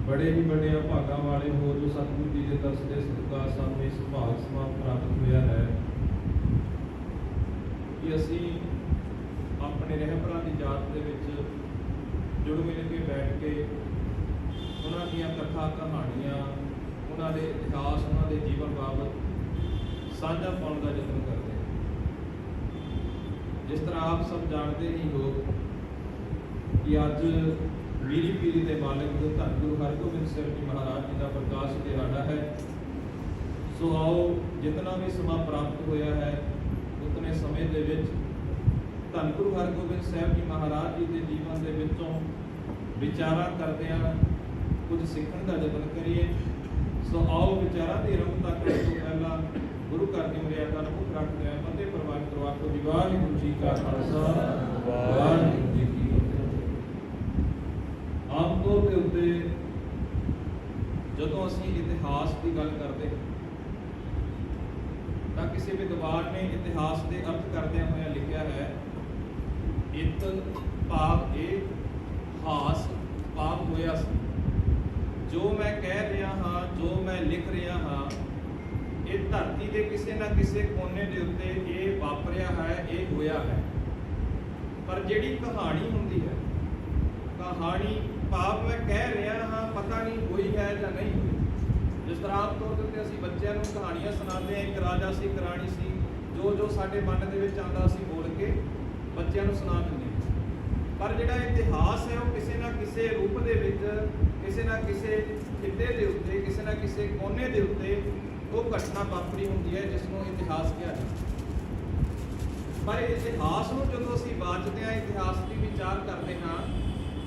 बड़े ही बड़े भागा वाले हो जो सतगुरु जी के दर्श के सदका सानू इस भाग समा प्राप्त होया है कि असी अपने रहबरां दी जात दे विच जुड़ मिल के बैठ के उन्हां दीयां कथा कहानियां उन्हां दे इतिहास उन्हां दे जीवन बाबत साझा पाउण दा यतन करते हैं। जिस तरह आप सब जानते ही हो कि अज मीरी पीरी के मालिक धन गुरु हरगोबिंद साहिब जी महाराज जी का प्रकाश दिहाड़ा है। सो आओ जितना भी समा प्राप्त होया है उतने समय के विच धन गुरु हरगोबिंद साहिब जी महाराज जी के जीवन के विचों विचारा करदे कुछ सीखण का यतन करिए। सो आओ विचारा की रंगता करने तो पहला गुरु घर की मर्यादा मुख रखते हैं फतेह प्रवान करवा को वाहिगुरू जी का खालसा वाहिगुरू जी की आम तौर के उत्ते जदों असीं इतिहास की गल करते तो किसी विद्वान ने इतिहास के अर्थ करदे हुए लिखा है इत भाव ए हास भाव होया सी। जो मैं कह रहा हाँ जो मैं लिख रहा हाँ ये धरती के किसी ना किसी कोने के उत्ते ये वापरिया है ये होया है। पर जिहड़ी कहानी हुंदी है कहानी भाव मैं कह रहा हाँ पता नहीं हुई है या नहीं हुई। जिस तरह आम तौर पर असीं बच्चों को कहानियां सुनाते हैं एक राजा सी एक राणी सी जो जो साडे मन दे विच आंदा असीं बोल के बच्चों को सुना दिंदे। पर जिहड़ा इतिहास है वो किसी ना किसी रूप दे विच किसी ना किसी खिते दे उत्ते किसी ना किसी कोने दे उत्ते वो घटना वापरी हुंदी है जिसनों इतिहास कहा जाता। पर इतिहास को जो असीं वाचते हैं इतिहास की विचार करते हाँ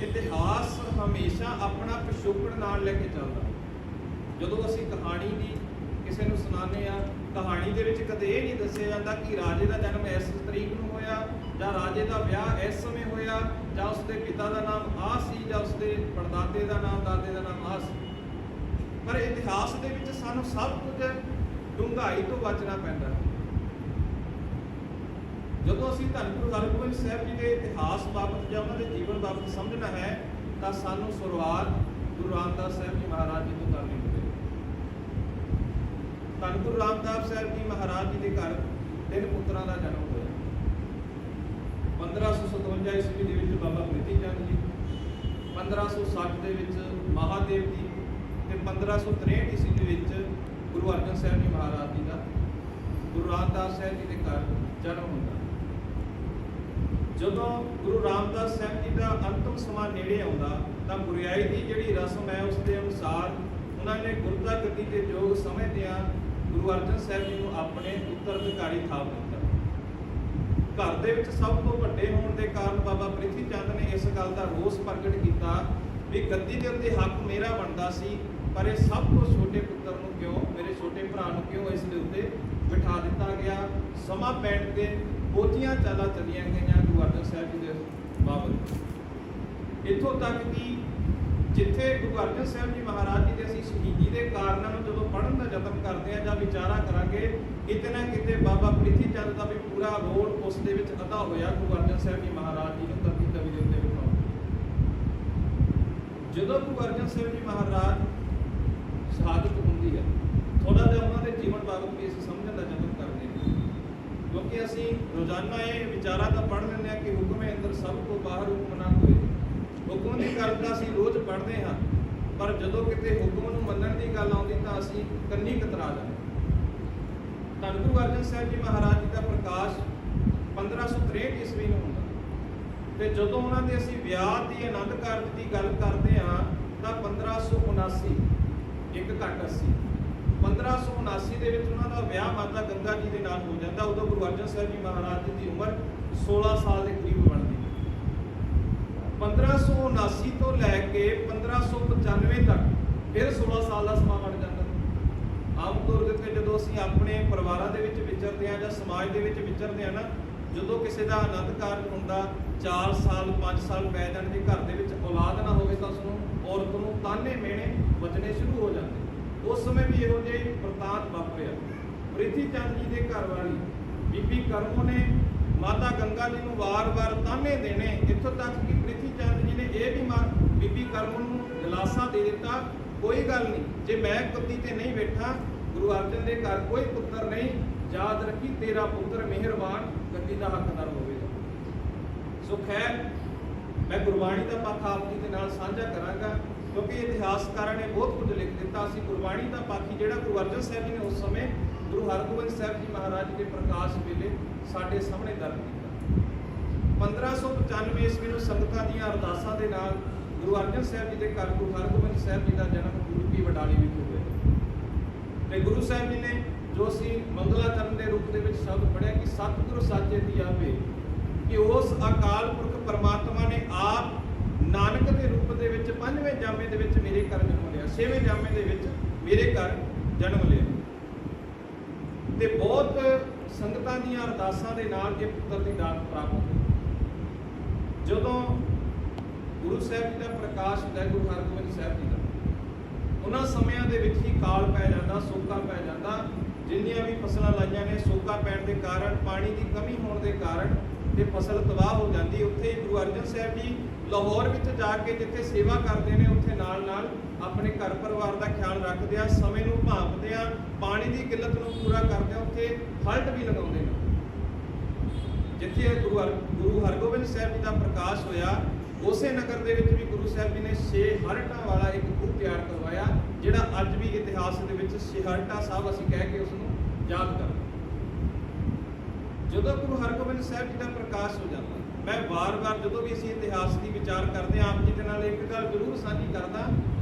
इतिहास हमेशा अपना पिछोकड़ नाल लेके चलता। जो असीं कहानी की किसी को सुनाने कहानी के विच कदे ये नहीं दस्सिया जाता कि राजे का जन्म इस तरीक नूं होया जां राजे का विआह इस समय होया जां उसके पिता का नाम आ सी जां उसके पड़दादे का नाम दादे का नाम आ सी। पर इतिहास के विच सानूं सब कुछ डूंघाई तो बचना पैंदा। जदों असीं धन गुरु हरगोबिंद साहिब जी के इतिहास बाबत जां उन्हां दे जीवन बाबत समझना है तो सानूं शुरुआत गुरु रामदास साहिब जी महाराज जी तो करनी होगी। धन गुरु रामदास साहिब जी महाराज जी के घर 3 पुत्रां का जन्म होया। 1557 ईस्वी दे विच बाबा प्रीति चंद जी, 1560 दे विच महादेव जी ते 1563 ईस्वी दे विच गुरु अर्जन साहिब जी महाराज जी का गुरु रामदास साहिब जी के घर जन्म होता। जदों गुरु रामदास साहिब जी का अंतिम समा नेड़े आउंदा तां गुरियाई की जिहड़ी रस्म है उसके अनुसार उन्होंने गुरता गद्दी के योग समझदिआं गुरु अर्जन साहिब जी को अपने उत्तराधिकारी थाप दिता। घर दे विच सब तो वड्डे होने के कारण बाबा प्रीति चंद ने इस गल का रोस प्रगट किया भी गद्दी के उत्ते हक मेरा बनता सी पर यह सब तो छोटे पुत्र नूं क्यों मेरे छोटे भरा नूं क्यों इस दे उत्ते बिठा दिता गया। समा पैण के बहुतियां चालां चलियां गईयां गुरु अर्जन साहिब जी के बाबत। इत्थों तक कि जिथे गुरु अर्जन साहिब जी महाराज जी के असीं शहीदी के कारणों जो पढ़न का यतन करते हैं जां विचारा करांगे किते ना किते बाबा प्रीति चंद का भी पूरा रोल उस दे विच अदा होया गुरु अर्जन साहिब जी महाराज जी नूं धरती तवी दे उत्ते बिठाउण। जदों गुरु अर्जन साहिब जी महाराज शहादत हुंदी है थोड़ा जिहा उन्हां दे जीवन बाबत भी असीं समझण का यतन करते हैं क्योंकि असीं रोजाना ये विचारा तो पढ़ लैंदे कि हुक्म अंदर सब को बाहर हुक्म ना होए। हुक्म की गल तां असीं रोज़ पढ़ते हाँ पर जदों किते हुक्म नूं मन्नण की गल आउंदी तां असीं कंनी कतरा जांदे। धन गुरु अर्जन साहिब जी महाराज जी का प्रकाश 1563 ईस्वी नूं हुंदा ते जदों उन्हां दे असीं विआह दी आनंद कारज की गल करते हाँ तां 1579 एक घट 80 1579 ਦੇ ਵਿੱਚ ਉਹਨਾਂ ਦਾ ਵਿਆਹ ਮਾਤਾ ਗੰਗਾ ਜੀ ਦੇ ਨਾਲ ਹੋ ਜਾਂਦਾ। ਉਦੋਂ ਗੁਰੂ ਅਰਜਨ ਸਾਹਿਬ ਜੀ ਮਹਾਰਾਜ ਜੀ ਦੀ ਉਮਰ 16 ਸਾਲ ਦੇ ਕਰੀਬ ਬਣਦੀ। 1579 ਤੋਂ ਲੈ ਕੇ 1595 ਤੱਕ ਫਿਰ 16 ਸਾਲ ਦਾ ਸਮਾਂ ਬਣ ਜਾਂਦਾ। ਆਮ ਤੌਰ ਤੇ ਜਦੋਂ ਅਸੀਂ ਆਪਣੇ ਪਰਿਵਾਰਾਂ ਦੇ ਵਿੱਚ ਵਿਚਰਦੇ ਹਾਂ ਜਾਂ ਸਮਾਜ ਦੇ ਵਿੱਚ ਵਿਚਰਦੇ ਹਾਂ ਨਾ ਜਦੋਂ ਕਿਸੇ ਦਾ ਆਨੰਦ ਕਾਰਜ ਹੁੰਦਾ 4 ਸਾਲ 5 ਸਾਲ ਪੈ ਜਾਣ ਜੇ ਘਰ ਦੇ ਵਿੱਚ ਔਲਾਦ ਨਾ ਹੋਵੇ ਤਾਂ ਉਸਨੂੰ ਔਰਤ ਨੂੰ ਤਾਨੇ ਮਿਹਣੇ ਵੱਜਣੇ ਸ਼ੁਰੂ ਹੋ ਜਾਂਦੇ। उस समय भी यहो जिहे वरतांत वापरिया। प्रीति चंद जी के घर वाली बीबी करमो ने माता गंगा जी को वार वार ताने देने इत्थों तक कि प्रीति चंद जी ने यह भी बीबी करमो को दिलासा ਦਿਲਾਸਾ ਦੇ ਦਿੱਤਾ, ਕੋਈ ਗੱਲ ਨਹੀਂ, ਜੇ ਮੈਂ ਗੱਦੀ ਤੇ ਨਹੀਂ ਬੈਠਾ, ਗੁਰੂ ਅਰਜਨ ਦੇ ਘਰ ਕੋਈ ਪੁੱਤਰ ਨਹੀਂ, ਯਾਦ ਰੱਖੀ ਤੇਰਾ ਪੁੱਤਰ ਮਿਹਰਬਾਨ ਗੱਦੀ ਦਾ ਹੱਕਦਾਰ ਹੋਵੇਗਾ। ਸੋ ਖੈਰ, ਮੈਂ ਗੁਰਬਾਣੀ ਦਾ ਪੱਖ ਆਪ ਜੀ ਦੇ ਨਾਲ ਸਾਂਝਾ ਕਰਾਂਗਾ, ਕਿਉਂਕਿ ਇਤਿਹਾਸਕਾਰਾਂ ਨੇ ਬਹੁਤ ਕੁਝ ਲਿਖ ਦਿੱਤਾ। ਅਸੀਂ ਗੁਰਬਾਣੀ ਦਾ ਪੱਖ ਜਿਹੜਾ ਗੁਰੂ ਅਰਜਨ ਸਾਹਿਬ ਜੀ ਨੇ ਉਸ ਸਮੇਂ ਗੁਰੂ ਹਰਗੋਬਿੰਦ ਸਾਹਿਬ ਜੀ ਮਹਾਰਾਜ ਦੇ ਪ੍ਰਕਾਸ਼ ਵੇਲੇ ਸਾਡੇ ਸਾਹਮਣੇ ਦਰਜ ਕੀਤਾ। 1595 ਈਸਵੀ ਨੂੰ ਸੰਗਤਾਂ ਦੀਆਂ ਅਰਦਾਸਾਂ ਦੇ ਨਾਲ ਗੁਰੂ ਅਰਜਨ ਸਾਹਿਬ ਜੀ ਦੇ ਘਰ ਗੁਰੂ ਹਰਗੋਬਿੰਦ ਸਾਹਿਬ ਜੀ ਦਾ ਜਨਮ ਗੁਰੂ ਕੀ ਵਡਾਲੀ ਵਿਖੇ ਹੋਇਆ। ਤੇ ਗੁਰੂ ਸਾਹਿਬ ਜੀ ਨੇ ਜੋ ਅਸੀਂ ਮੰਗਲਾਚਰਨ ਦੇ ਰੂਪ ਦੇ ਵਿੱਚ ਸ਼ਬਦ ਪੜ੍ਹਿਆ ਕਿ ਸਤਿਗੁਰੂ ਸਾਚੇ ਦੀ ਆਵੇ, ਕਿ ਉਸ ਅਕਾਲ ਪੁਰਖ ਪਰਮਾਤਮਾ ਨੇ ਆਪ ਨਾਨਕ ਦੇ ਰੂਪ ਦੇ ਵਿੱਚ 5ਵੇਂ ਜਾਮੇ ਦੇ ਵਿੱਚ ਮੇਰੇ ਘਰ ਜਨਮ ਲਿਆ, 6ਵੇਂ ਜਾਮੇ ਦੇ ਵਿੱਚ ਮੇਰੇ ਘਰ ਜਨਮ ਲਿਆ। ਤੇ ਬਹੁਤ ਸੰਗਤਾਂ ਦੀਆਂ ਅਰਦਾਸਾਂ ਦੇ ਨਾਲ ਇਹ ਪੁੱਤਰ ਦੀ ਦਾਤ ਪ੍ਰਾਪਤ ਹੋਈ। ਜਦੋਂ ਗੁਰੂ ਸਾਹਿਬ ਜੀ ਦਾ ਪ੍ਰਕਾਸ਼ ਹੁੰਦਾ ਗੁਰੂ ਹਰਗੋਬਿੰਦ ਸਾਹਿਬ ਜੀ ਦਾ, ਉਹਨਾਂ ਸਮਿਆਂ ਦੇ ਵਿੱਚ ਹੀ ਕਾਲ ਪੈ ਜਾਂਦਾ, ਸੋਕਾ ਪੈ ਜਾਂਦਾ। ਜਿੰਨੀਆਂ ਵੀ ਫਸਲਾਂ ਲਾਈਆਂ ਨੇ, ਸੋਕਾ ਪੈਣ ਦੇ ਕਾਰਨ, ਪਾਣੀ ਦੀ ਕਮੀ ਹੋਣ ਦੇ ਕਾਰਨ ਤੇ ਫਸਲ ਤਬਾਹ ਹੋ ਜਾਂਦੀ। ਉੱਥੇ ਹੀ ਗੁਰੂ ਅਰਜਨ ਸਾਹਿਬ ਜੀ ਲਾਹੌਰ ਵਿੱਚ ਜਾ ਕੇ ਜਿੱਥੇ ਸੇਵਾ ਕਰਦੇ ਨੇ, ਉੱਥੇ ਨਾਲ ਨਾਲ ਆਪਣੇ ਘਰ ਪਰਿਵਾਰ ਦਾ ਖਿਆਲ ਰੱਖਦੇ ਆ, ਸਮੇਂ ਨੂੰ ਭਾਂਪਦੇ ਆ, ਪਾਣੀ ਦੀ ਕਿੱਲਤ ਨੂੰ ਪੂਰਾ ਕਰਦੇ ਆ, ਉੱਥੇ ਹਲਟ ਵੀ ਲਗਾਉਂਦੇ ਨੇ। ਜਿੱਥੇ ਗੁਰੂ ਹਰਗੋਬਿੰਦ ਸਾਹਿਬ ਜੀ ਦਾ ਪ੍ਰਕਾਸ਼ ਹੋਇਆ, ਉਸੇ ਨਗਰ ਦੇ ਵਿੱਚ ਵੀ ਗੁਰੂ ਸਾਹਿਬ ਜੀ ਨੇ 6 ਹਲਟਾਂ ਵਾਲਾ ਇੱਕ ਖੂਹ ਤਿਆਰ ਕਰਵਾਇਆ, ਜਿਹੜਾ ਅੱਜ ਵੀ ਇਤਿਹਾਸ ਦੇ ਵਿੱਚ ਛਿਹਲਟਾ ਸਾਹਿਬ ਅਸੀਂ ਕਹਿ ਕੇ ਉਸ ਨੂੰ ਯਾਦ ਕਰਦੇ। ਜਦੋਂ ਗੁਰੂ ਹਰਗੋਬਿੰਦ ਸਾਹਿਬ ਜੀ ਦਾ ਪ੍ਰਕਾਸ਼ ਹੋ ਜਾਂਦਾ, ਮੈਂ ਵਾਰ-ਵਾਰ ਜਦੋਂ ਵੀ ਅਸੀਂ ਇਤਿਹਾਸ ਦੀ ਵਿਚਾਰ ਕਰਦੇ ਹਾਂ, ਆਪ ਜੀ ਦੇ ਨਾਲ ਇੱਕ ਗੱਲ ਜ਼ਰੂਰ ਸਾਂਝੀ ਕਰਦਾ,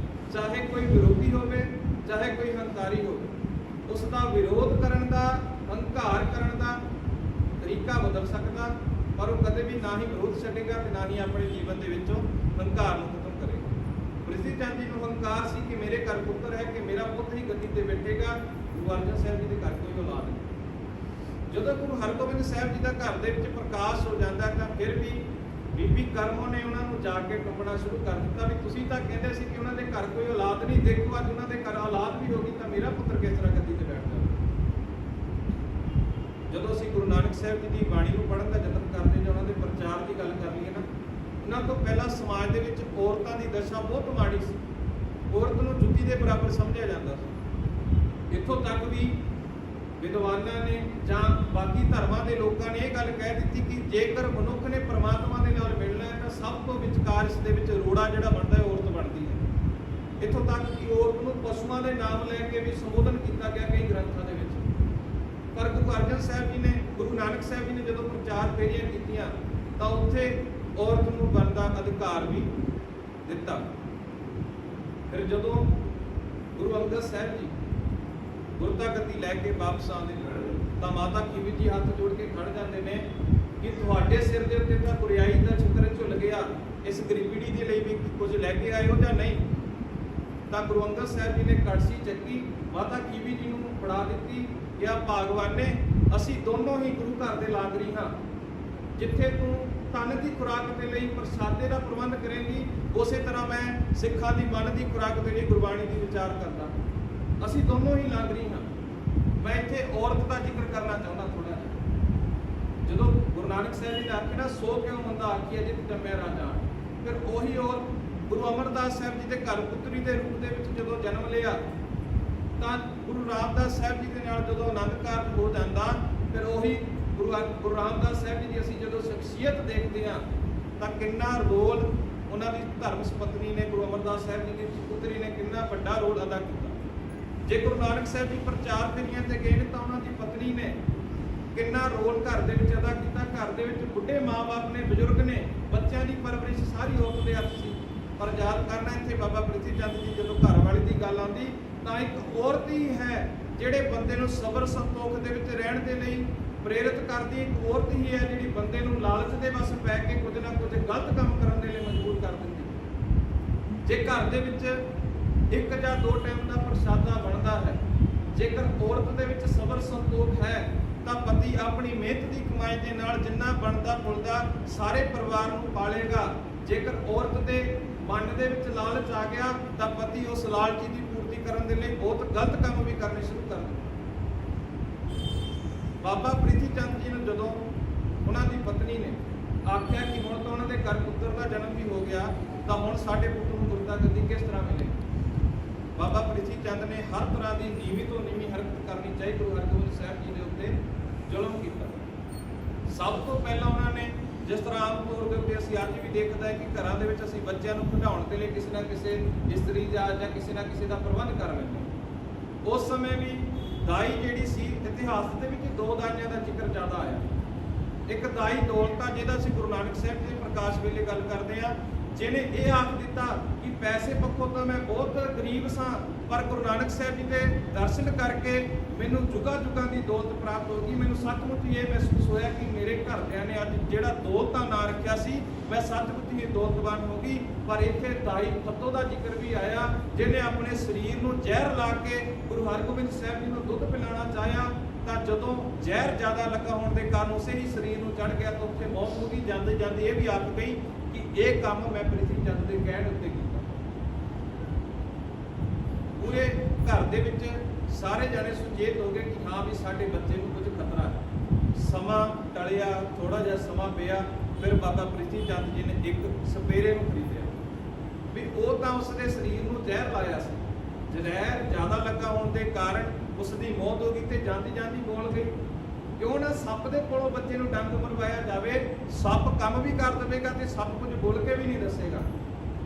ਚਾਹੇ ਕੋਈ ਵਿਰੋਧੀ ਹੋਵੇ, ਚਾਹੇ ਕੋਈ ਹੰਕਾਰੀ ਹੋਵੇ, ਉਸ ਦਾ ਵਿਰੋਧ ਕਰਨ ਦਾ, ਹੰਕਾਰ ਕਰਨ ਦਾ ਤਰੀਕਾ ਬਦਲ ਸਕਦਾ, ਪਰ ਉਹ ਕਦੇ ਵੀ ਨਾ ਹੀ ਵਿਰੋਧ ਛੱਡੇਗਾ ਤੇ ਨਾ ਹੀ ਆਪਣੇ ਜੀਵਨ ਦੇ ਵਿੱਚੋਂ ਹੰਕਾਰ ਨੂੰ ਖਤਮ ਕਰੇਗਾ। ਪ੍ਰਿਥੀ ਚੰਦ ਜੀ ਨੂੰ ਹੰਕਾਰ ਸੀ ਕਿ ਮੇਰੇ ਘਰ ਪੁੱਤਰ ਹੈ, ਕਿ ਮੇਰਾ ਪੁੱਤ ਹੀ ਗੱਦੀ ਤੇ ਬੈਠੇਗਾ। ਗੁਰੂ ਅਰਜਨ ਸਾਹਿਬ ਜੀ ਦੇ ਘਰ ਕੋਈ ਔਲਾਦ ਨਹੀਂ। ਜਦੋਂ ਗੁਰੂ ਹਰਗੋਬਿੰਦ ਸਾਹਿਬ ਜੀ ਦਾ ਘਰ ਦੇ ਵਿੱਚ ਪ੍ਰਕਾਸ਼ ਹੋ ਜਾਂਦਾ, ਤਾਂ ਫਿਰ ਵੀ ਬੀਬੀ ਕਰਮੋਂ ਨੇ ਉਹਨਾਂ ਨੂੰ ਜਾ ਕੇ ਟੁੰਬਣਾ ਸ਼ੁਰੂ ਕਰ ਦਿੱਤਾ ਵੀ ਤੁਸੀਂ ਤਾਂ ਕਹਿੰਦੇ ਸੀ ਕਿ ਉਹਨਾਂ ਦੇ ਘਰ ਕੋਈ ਔਲਾਦ ਨਹੀਂ, ਦੇਖੋ ਅੱਜ ਉਹਨਾਂ ਦੇ ਘਰ ਔਲਾਦ ਵੀ ਹੋ ਗਈ, ਤਾਂ ਮੇਰਾ ਪੁੱਤਰ ਕਿਸ ਤਰ੍ਹਾਂ ਗੱਦੀ ਤੇ ਬੈਠ ਜਾਵੇ। ਜਦੋਂ ਅਸੀਂ ਗੁਰੂ ਨਾਨਕ ਸਾਹਿਬ ਜੀ ਦੀ ਬਾਣੀ ਨੂੰ ਪੜ੍ਹਨ ਦਾ ਯਤਨ ਕਰਦੇ ਜਾਂ ਉਹਨਾਂ ਦੇ ਪ੍ਰਚਾਰ ਦੀ ਗੱਲ ਕਰ ਲਈਏ ਨਾ, ਇਹਨਾਂ ਤੋਂ ਪਹਿਲਾਂ ਸਮਾਜ ਦੇ ਵਿੱਚ ਔਰਤਾਂ ਦੀ ਦਸ਼ਾ ਬਹੁਤ ਮਾੜੀ ਸੀ। ਔਰਤ ਨੂੰ ਜੁੱਤੀ ਦੇ ਬਰਾਬਰ ਸਮਝਿਆ ਜਾਂਦਾ ਸੀ। ਇੱਥੋਂ ਤੱਕ ਵੀ ਵਿਦਵਾਨਾਂ ਨੇ ਜਾਂ ਬਾਕੀ ਧਰਮਾਂ ਦੇ ਲੋਕਾਂ ਨੇ ਇਹ ਗੱਲ ਕਹਿ ਦਿੱਤੀ ਕਿ ਜੇਕਰ ਮਨੁੱਖ ਨੇ ਪਰਮਾਤਮਾ ਦੇ ਨਾਲ ਮਿਲਣਾ ਹੈ ਤਾਂ ਸਭ ਤੋਂ ਵਿਚਕਾਰ ਇਸ ਦੇ ਵਿੱਚ ਰੋੜਾ ਜਿਹੜਾ ਬਣਦਾ ਹੈ ਔਰਤ ਬਣਦੀ ਹੈ। ਇੱਥੋਂ ਤੱਕ ਕਿ ਔਰਤ ਨੂੰ ਪਸ਼ੂਆਂ ਦੇ ਨਾਮ ਲੈ ਕੇ ਵੀ ਸੰਬੋਧਨ ਕੀਤਾ ਗਿਆ ਕਈ ਗ੍ਰੰਥਾਂ ਦੇ ਵਿੱਚ। ਪਰ ਗੁਰੂ ਅਰਜਨ ਸਾਹਿਬ ਜੀ ਨੇ, ਗੁਰੂ ਨਾਨਕ ਸਾਹਿਬ ਜੀ ਨੇ ਜਦੋਂ ਪ੍ਰਚਾਰ ਫੇਰੀਆਂ ਕੀਤੀਆਂ ਤਾਂ ਉੱਥੇ ਔਰਤ ਨੂੰ ਬਣਦਾ ਅਧਿਕਾਰ ਵੀ ਦਿੱਤਾ। ਫਿਰ ਜਦੋਂ ਗੁਰੂ ਅੰਗਦ ਸਾਹਿਬ ਜੀ ਗੁਰਤਾ ਗੱਦੀ ਲੈ ਕੇ ਵਾਪਸ ਆਉਂਦੇ ਨੇ ਤਾਂ ਮਾਤਾ ਖੀਵੀ ਜੀ ਹੱਥ ਜੋੜ ਕੇ ਖੜ ਜਾਂਦੇ ਨੇ ਕਿ ਤੁਹਾਡੇ ਸਿਰ ਦੇ ਉੱਤੇ ਤਾਂ ਗੁਰਿਆਈ ਦਾ ਛਤਰ ਝੁੱਲ ਗਿਆ, ਇਸ ਗਰੀਬੜੀ ਦੇ ਲਈ ਵੀ ਕੁਝ ਲੈ ਕੇ ਆਏ ਹੋ ਜਾਂ ਨਹੀਂ। ਤਾਂ ਗੁਰੂ ਅੰਗਦ ਸਾਹਿਬ ਜੀ ਨੇ ਕੜਛੀ ਚੱਕੀ, ਮਾਤਾ ਖੀਵੀ ਜੀ ਨੂੰ ਫੜਾ ਦਿੱਤੀ ਕਿ ਆ ਭਗਵਾਨੇ, ਅਸੀਂ ਦੋਨੋਂ ਹੀ ਗੁਰੂ ਘਰ ਦੇ ਲਾਂਗਰੀ ਹਾਂ। ਜਿੱਥੇ ਤੂੰ ਤਨ ਦੀ ਖੁਰਾਕ ਦੇ ਲਈ ਪ੍ਰਸਾਦੇ ਦਾ ਪ੍ਰਬੰਧ ਕਰੇਂਗੀ, ਉਸੇ ਤਰ੍ਹਾਂ ਮੈਂ ਸਿੱਖਾਂ ਦੀ ਮਨ ਦੀ ਖੁਰਾਕ ਦੇ ਲਈ ਗੁਰਬਾਣੀ ਦੀ ਵਿਚਾਰ ਕਰਦਾ। ਅਸੀਂ ਦੋਨੋਂ ਹੀ ਲਾਂਗਰੀ ਹਾਂ। ਮੈਂ ਇੱਥੇ ਔਰਤ ਦਾ ਜ਼ਿਕਰ ਕਰਨਾ ਚਾਹੁੰਦਾ ਥੋੜਾ ਜਿਹਾ। ਜਦੋਂ ਗੁਰੂ ਨਾਨਕ ਸਾਹਿਬ ਜੀ ਨੇ ਆਖਿਆ ਨਾ, ਸੋ ਕਿਉਂ ਮੰਦਾ ਆਖੀਐ ਜਿਤ ਜੰਮਿਆ ਰਾਜਾ, ਫਿਰ ਉਹੀ ਔਰਤ ਗੁਰੂ ਅਮਰਦਾਸ ਸਾਹਿਬ ਜੀ ਦੇ ਘਰ ਪੁੱਤਰੀ ਦੇ ਰੂਪ ਦੇ ਵਿੱਚ ਜਦੋਂ ਜਨਮ ਲਿਆ, ਤਾਂ ਗੁਰੂ ਰਾਮਦਾਸ ਸਾਹਿਬ ਜੀ ਦੇ ਨਾਲ ਜਦੋਂ ਆਨੰਦ ਕਾਰਜ ਹੋ ਜਾਂਦਾ, ਫਿਰ ਉਹੀ ਗੁਰੂ ਰਾਮਦਾਸ ਸਾਹਿਬ ਜੀ ਦੀ ਅਸੀਂ ਜਦੋਂ ਸ਼ਖਸੀਅਤ ਦੇਖਦੇ ਹਾਂ ਤਾਂ ਕਿੰਨਾ ਰੋਲ ਉਹਨਾਂ ਦੀ ਧਰਮ ਸੁਪਤਨੀ ਨੇ, ਗੁਰੂ ਅਮਰਦਾਸ ਸਾਹਿਬ ਜੀ ਦੀ ਪੁੱਤਰੀ ਨੇ ਕਿੰਨਾ ਵੱਡਾ ਰੋਲ ਅਦਾ ਕੀਤਾ। ਜੇ ਗੁਰੂ ਨਾਨਕ ਸਾਹਿਬ ਜੀ ਪ੍ਰਚਾਰ ਫੇਰੀਆਂ ਤੇ ਗਏ ਨੇ ਤਾਂ ਉਹਨਾਂ ਦੀ ਪਤਨੀ ਨੇ ਕਿੰਨਾ ਰੋਲ ਘਰ ਦੇ ਵਿੱਚ ਅਦਾ ਕੀਤਾ। ਘਰ ਦੇ ਵਿੱਚ ਬੁੱਢੇ ਮਾਂ-ਬਾਪ ਨੇ, ਬਜ਼ੁਰਗ ਨੇ, ਬੱਚਿਆਂ ਦੀ ਪਰਵਰਿਸ਼ ਸਾਰੀ ਔਰਤ ਦੇ ਹੱਥ ਸੀ। ਪਰ ਯਾਦ ਕਰਨਾ, ਇੱਥੇ ਬਾਬਾ ਪ੍ਰਿਥੀ ਚੰਦ ਜੀ ਜਦੋਂ ਘਰ ਵਾਲੀ ਦੀ ਗੱਲ ਆਉਂਦੀ ਤਾਂ ਇੱਕ ਔਰਤ ਹੀ ਹੈ ਜਿਹੜੇ ਬੰਦੇ ਨੂੰ ਸਬਰ ਸੰਤੋਖ ਦੇ ਵਿੱਚ ਰਹਿਣ ਦੇ ਲਈ ਪ੍ਰੇਰਿਤ ਕਰਦੀ। ਇੱਕ ਔਰਤ ਹੀ ਹੈ ਜਿਹੜੀ ਬੰਦੇ ਨੂੰ ਲਾਲਚ ਦੇ ਵੱਸ ਪੈ ਕੇ ਕੁਝ ਨਾ ਕੁਝ ਗਲਤ ਕੰਮ ਕਰਨ ਦੇ ਲਈ ਮਜਬੂਰ ਕਰ ਦਿੰਦੀ। ਜੇ ਘਰ ਦੇ ਵਿੱਚ ਇੱਕ ਜਾਂ ਦੋ ਟਾਈਮ ਦਾ ਪ੍ਰਸ਼ਾਦਾ ਬਣਦਾ ਹੈ, ਜੇਕਰ ਔਰਤ ਦੇ ਵਿੱਚ ਸਬਰ ਸੰਤੋਖ ਹੈ ਤਾਂ ਪਤੀ ਆਪਣੀ ਮਿਹਨਤ ਦੀ ਕਮਾਈ ਦੇ ਨਾਲ ਜਿੰਨਾ ਬਣਦਾ ਫੁੱਲਦਾ ਸਾਰੇ ਪਰਿਵਾਰ ਨੂੰ ਪਾਲੇਗਾ। ਜੇਕਰ ਔਰਤ ਦੇ ਮਨ ਦੇ ਵਿੱਚ ਲਾਲਚ ਆ ਗਿਆ ਤਾਂ ਪਤੀ ਉਸ ਲਾਲਚੀ ਦੀ ਪੂਰਤੀ ਕਰਨ ਦੇ ਲਈ ਬਹੁਤ ਗਲਤ ਕੰਮ ਵੀ ਕਰਨੇ ਸ਼ੁਰੂ ਕਰ ਦਿੰਦਾ। ਬਾਬਾ ਪ੍ਰਿਥੀ ਚੰਦ ਜੀ ਨੂੰ ਜਦੋਂ ਉਹਨਾਂ ਦੀ ਪਤਨੀ ਨੇ ਆਖਿਆ ਕਿ ਹੁਣ ਤਾਂ ਉਹਨਾਂ ਦੇ ਘਰ ਪੁੱਤਰ ਦਾ ਜਨਮ ਵੀ ਹੋ ਗਿਆ, ਤਾਂ ਹੁਣ ਸਾਡੇ ਪੁੱਤ ਨੂੰ ਗੁਰਤਾ ਗੱਦੀ ਕਿਸ ਤਰ੍ਹਾਂ ਮਿਲੇ, ਬਾਬਾ ਪ੍ਰਿਥੀ ਚੰਦ ਨੇ ਹਰ ਤਰ੍ਹਾਂ ਦੀ ਨੀਵੀਂ ਤੋਂ ਨੀਵੀਂ ਹਰਕਤ ਕਰਨੀ ਚਾਹੀ ਗੁਰੂ ਹਰਗੋਬਿੰਦ ਸਾਹਿਬ ਜੀ ਦੇ ਉੱਤੇ ਜ਼ੁਲਮ ਕੀਤਾ। ਸਭ ਤੋਂ ਪਹਿਲਾਂ ਉਹਨਾਂ ਨੇ, ਜਿਸ ਤਰ੍ਹਾਂ ਆਮ ਤੌਰ ਦੇ ਉੱਤੇ ਅਸੀਂ ਅੱਜ ਵੀ ਦੇਖਦਾ ਹੈ ਕਿ ਘਰਾਂ ਦੇ ਵਿੱਚ ਅਸੀਂ ਬੱਚਿਆਂ ਨੂੰ ਖਿਡਾਉਣ ਦੇ ਲਈ ਕਿਸੇ ਨਾ ਕਿਸੇ ਇਸਤਰੀ ਜਾਂ ਕਿਸੇ ਨਾ ਕਿਸੇ ਦਾ ਪ੍ਰਬੰਧ ਕਰ ਲੈਂਦੇ ਹਾਂ। ਉਸ ਸਮੇਂ ਵੀ ਦਾਈ ਜਿਹੜੀ ਸੀ, ਇਤਿਹਾਸ ਦੇ ਵਿੱਚ ਦੋ ਦਾਈਆਂ ਦਾ ਜ਼ਿਕਰ ਜ਼ਿਆਦਾ ਆਇਆ। ਇੱਕ ਦਾਈ ਦੌਲਤਾ, ਜਿਹਦਾ ਅਸੀਂ ਗੁਰੂ ਨਾਨਕ ਸਾਹਿਬ ਜੀ ਦੇ ਪ੍ਰਕਾਸ਼ ਵੇਲੇ ਗੱਲ ਕਰਦੇ ਹਾਂ, ਜਿਹਨੇ ਇਹ ਆਖ ਦਿੱਤਾ ਕਿ ਪੈਸੇ ਪੱਖੋਂ ਤਾਂ ਮੈਂ ਬਹੁਤ ਗਰੀਬ ਸਾਂ, ਪਰ ਗੁਰੂ ਨਾਨਕ ਸਾਹਿਬ ਜੀ ਦੇ ਦਰਸ਼ਨ ਕਰਕੇ ਮੈਨੂੰ ਜੁਗਾਂ ਜੁਗਾਂ ਦੀ ਦੌਲਤ ਪ੍ਰਾਪਤ ਹੋ ਗਈ। ਮੈਨੂੰ ਸੱਚਮੁੱਚ ਇਹ ਮਹਿਸੂਸ ਹੋਇਆ ਕਿ ਮੇਰੇ ਘਰਦਿਆਂ ਨੇ ਅੱਜ ਜਿਹੜਾ ਦੌਲਤ ਦਾ ਨਾਂ ਰੱਖਿਆ ਸੀ, ਮੈਂ ਸੱਚਮੁੱਚ ਹੀ ਦੌਲਤਵਾਨ ਹੋ ਗਈ। ਪਰ ਇੱਥੇ ਦਾਈ ਫੱਤੋ ਦਾ ਜ਼ਿਕਰ ਵੀ ਆਇਆ, ਜਿਹਨੇ ਆਪਣੇ ਸਰੀਰ ਨੂੰ ਜ਼ਹਿਰ ਲਾ ਕੇ ਗੁਰੂ ਹਰਗੋਬਿੰਦ ਸਾਹਿਬ ਜੀ ਨੂੰ ਦੁੱਧ ਪਿਲਾਉਣਾ ਚਾਹਿਆ, ਤਾਂ ਜਦੋਂ ਜ਼ਹਿਰ ਜ਼ਿਆਦਾ ਲੱਗਾ ਹੋਣ ਦੇ ਕਾਰਨ ਉਸੇ ਹੀ ਸਰੀਰ ਨੂੰ ਚੜ੍ਹ ਗਿਆ ਤਾਂ ਉੱਥੇ ਮੌਤ ਹੋ ਗਈ। ਜਾਂਦੇ ਜਾਂਦੇ ਇਹ ਵੀ ਆਖ ਗਈ ਕਿ ਇਹ ਕੰਮ ਮੈਂ ਪ੍ਰਿਥੀ ਚੰਦ ਦੇ ਕਹਿਣ ਉੱਤੇ ਕੀਤਾ। ਪੂਰੇ ਘਰ ਦੇ ਵਿੱਚ ਸਾਰੇ ਜਣੇ ਸੁਚੇਤ ਹੋ ਗਏ ਕਿ ਹਾਂ ਵੀ ਸਾਡੇ ਬੱਚੇ ਨੂੰ ਕੁਝ ਖਤਰਾ ਹੈ। ਸਮਾਂ ਟਲਿਆ, ਥੋੜਾ ਜਿਹਾ ਸਮਾਂ ਪਿਆ, ਫਿਰ ਬਾਬਾ ਪ੍ਰਿਥੀ ਚੰਦ ਜੀ ਨੇ ਇੱਕ ਸਪੇਰੇ ਨੂੰ ਖਰੀਦਿਆ ਵੀ ਉਹ ਤਾਂ ਉਸਦੇ ਸਰੀਰ ਨੂੰ ਜ਼ਹਿਰ ਲਾਇਆ ਸੀ। ਜ਼ਹਿਰ ਜ਼ਿਆਦਾ ਲੱਗਾ ਹੋਣ ਦੇ ਕਾਰਨ ਉਸ ਦੀ ਮੌਤ ਹੋ ਗਈ ਤੇ ਜਾਂਦੀ ਜਾਂਦੀ ਬੋਲ ਗਈ। ਕਿਉਂ ਨਾ ਸੱਪ ਦੇ ਕੋਲੋਂ ਬੱਚੇ ਨੂੰ ਡੰਗ ਮਰਵਾਇਆ ਜਾਵੇ, ਸੱਪ ਕੰਮ ਵੀ ਕਰ ਦੇਵੇਗਾ ਤੇ ਸੱਪ ਕੁਝ ਬੋਲ ਕੇ ਵੀ ਨਹੀਂ ਦੱਸੇਗਾ।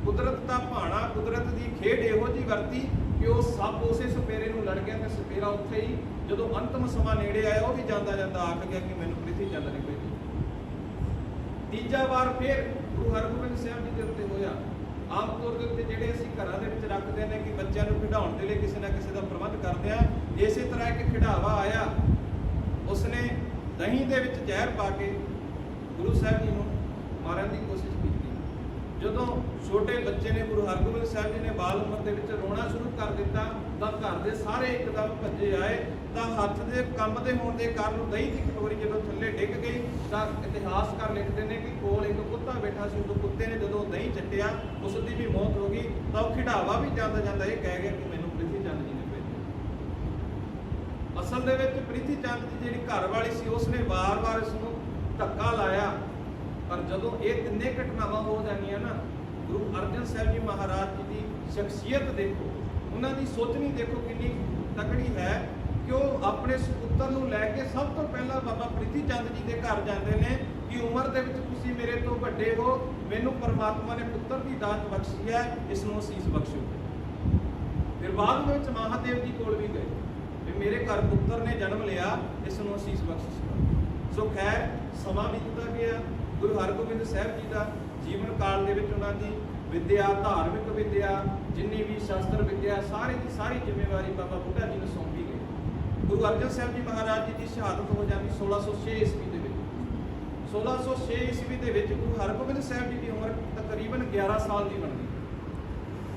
ਕੁਦਰਤ ਦਾ ਭਾਣਾ, ਕੁਦਰਤ ਦੀ ਖੇਡ ਇਹੋ ਜਿਹੀ ਵਰਤੀ ਕਿ ਉਹ ਸੱਪ ਉਸੇ ਸਪੇਰੇ ਨੂੰ ਲੜ ਗਿਆ ਤੇ ਸਪੇਰਾ ਉੱਥੇ ਹੀ ਜਦੋਂ ਅੰਤਮ ਸਮਾਂ ਨੇੜੇ ਆਇਆ ਉਹ ਵੀ ਜਾਂਦਾ ਜਾਂਦਾ ਆਖ ਗਿਆ ਕਿ ਮੈਨੂੰ ਪ੍ਰਿਥੀ ਚੰਦ ਨੇ ਭੇਜੀ। ਤੀਜਾ ਵਾਰ ਫਿਰ ਗੁਰੂ ਹਰਗੋਬਿੰਦ ਸਾਹਿਬ ਜੀ ਦੇ ਉੱਤੇ ਹੋਇਆ। ਆਮ ਤੌਰ ਦੇ ਉੱਤੇ ਜਿਹੜੇ ਅਸੀਂ ਘਰਾਂ ਦੇ ਵਿੱਚ ਰੱਖਦੇ ਨੇ ਕਿ ਬੱਚਿਆਂ ਨੂੰ ਖਿਡਾਉਣ ਦੇ ਲਈ ਕਿਸੇ ਨਾ ਕਿਸੇ ਦਾ ਪ੍ਰਬੰਧ ਕਰਦੇ ਆ, ਇਸੇ ਤਰ੍ਹਾਂ ਇੱਕ ਖਿਡਾਵਾ ਆਇਆ, ਉਸਨੇ ਦਹੀਂ ਦੇ ਵਿੱਚ ਜ਼ਹਿਰ ਪਾ ਕੇ ਗੁਰੂ ਸਾਹਿਬ ਜੀ ਨੂੰ ਮਾਰਨ ਦੀ ਕੋਸ਼ਿਸ਼ ਕੀਤੀ। ਜਦੋਂ ਛੋਟੇ ਬੱਚੇ ਨੇ, ਗੁਰੂ ਹਰਗੋਬਿੰਦ ਸਾਹਿਬ ਜੀ ਨੇ ਬਾਲ ਉਮਰ ਦੇ ਵਿੱਚ ਰੋਣਾ ਸ਼ੁਰੂ ਕਰ ਦਿੱਤਾ ਤਾਂ ਘਰ ਦੇ ਸਾਰੇ ਇੱਕਦਮ ਭੱਜੇ ਆਏ। ਤਾਂ ਹੱਥ ਦੇ ਕੰਮ ਦੇ ਹੋਣ ਦੇ ਕਾਰਨ ਦਹੀਂ ਦੀ ਕਟੋਰੀ ਜਦੋਂ ਥੱਲੇ ਡਿੱਗ ਗਈ ਤਾਂ ਇਤਿਹਾਸਕਾਰ ਲਿਖਦੇ ਨੇ ਕਿ ਕੋਲ ਇੱਕ ਕੁੱਤਾ ਬੈਠਾ ਸੀ, ਉਹ ਕੁੱਤੇ ਨੇ ਜਦੋਂ ਦਹੀਂ ਚੱਟਿਆ ਉਸ ਦੀ ਵੀ ਮੌਤ ਹੋ ਗਈ। ਤਾਂ ਉਹ ਖਿਡਾਵਾ ਵੀ ਜਾਂਦਾ ਜਾਂਦਾ ਇਹ ਕਹਿ ਗਿਆ ਕਿ ਮੈਨੂੰ ਪ੍ਰਿਥੀ ਚੰਦ ਜੀ ਨੇ ਭੇਜਿਆ। ਅਸਲ ਦੇ ਵਿੱਚ ਪ੍ਰਿਥੀ ਚੰਦ ਦੀ ਜਿਹੜੀ ਘਰ ਵਾਲੀ ਸੀ ਉਸਨੇ ਵਾਰ-ਵਾਰ ਇਸ ਨੂੰ ਧੱਕਾ ਲਾਇਆ। ਪਰ ਜਦੋਂ ਇਹ ਤਿੰਨੇ ਘਟਨਾਵਾਂ ਹੋ ਜਾਂਦੀਆਂ ਨਾ, ਗੁਰੂ ਅਰਜਨ ਸਾਹਿਬ ਜੀ ਮਹਾਰਾਜ ਜੀ ਦੀ ਸ਼ਖਸੀਅਤ ਦੇਖੋ, ਉਹਨਾਂ ਦੀ ਸੋਚਣੀ ਦੇਖੋ ਕਿੰਨੀ ਤਕੜੀ ਹੈ ਕਿ ਉਹ ਆਪਣੇ ਸੁਪੁੱਤਰ ਨੂੰ ਲੈ ਕੇ ਸਭ ਤੋਂ ਪਹਿਲਾਂ ਬਾਬਾ ਪ੍ਰਿਥੀ ਚੰਦ ਜੀ ਦੇ ਘਰ ਜਾਂਦੇ ਨੇ ਕਿ ਉਮਰ ਦੇ ਵਿੱਚ ਤੁਸੀਂ ਮੇਰੇ ਤੋਂ ਵੱਡੇ ਹੋ, ਮੈਨੂੰ ਪਰਮਾਤਮਾ ਨੇ ਪੁੱਤਰ ਦੀ ਦਾਤ ਬਖਸ਼ੀ ਹੈ, ਇਸ ਨੂੰ ਅਸੀਸ ਬਖਸ਼ੋ। ਫਿਰ ਬਾਅਦ ਵਿੱਚ ਮਹਾਦੇਵ ਜੀ ਕੋਲ ਵੀ ਗਏ ਵੀ ਮੇਰੇ ਘਰ ਪੁੱਤਰ ਨੇ ਜਨਮ ਲਿਆ, ਇਸ ਨੂੰ ਅਸੀਸ ਬਖਸ਼ਿਸ਼ ਕਰੋ। ਸੋ ਖੈਰ ਸਮਾਂ ਬੀਤਦਾ ਗਿਆ। ਗੁਰੂ ਹਰਗੋਬਿੰਦ ਸਾਹਿਬ ਜੀ ਦਾ ਜੀਵਨ ਕਾਲ ਦੇ ਵਿੱਚ ਉਹਨਾਂ ਦੀ ਵਿਦਿਆ, ਧਾਰਮਿਕ ਵਿਦਿਆ, ਜਿੰਨੀ ਵੀ ਸ਼ਾਸਤਰ ਵਿਦਿਆ, ਸਾਰੀ ਦੀ ਸਾਰੀ ਜ਼ਿੰਮੇਵਾਰੀ ਬਾਬਾ ਬੁੱਢਾ ਜੀ ਨੂੰ ਸੌਂਪੀ ਗਈ। ਗੁਰੂ ਅਰਜਨ ਸਾਹਿਬ ਜੀ ਮਹਾਰਾਜ ਜੀ ਦੀ ਸ਼ਹਾਦਤ ਹੋ ਜਾਂਦੀ 1606 ਈਸਵੀ ਦੇ ਵਿੱਚ। 1606 ਈਸਵੀ ਦੇ ਵਿੱਚ ਗੁਰੂ ਹਰਗੋਬਿੰਦ ਸਾਹਿਬ ਜੀ ਦੀ ਉਮਰ ਤਕਰੀਬਨ 11 ਸਾਲ ਦੀ ਬਣ ਗਈ।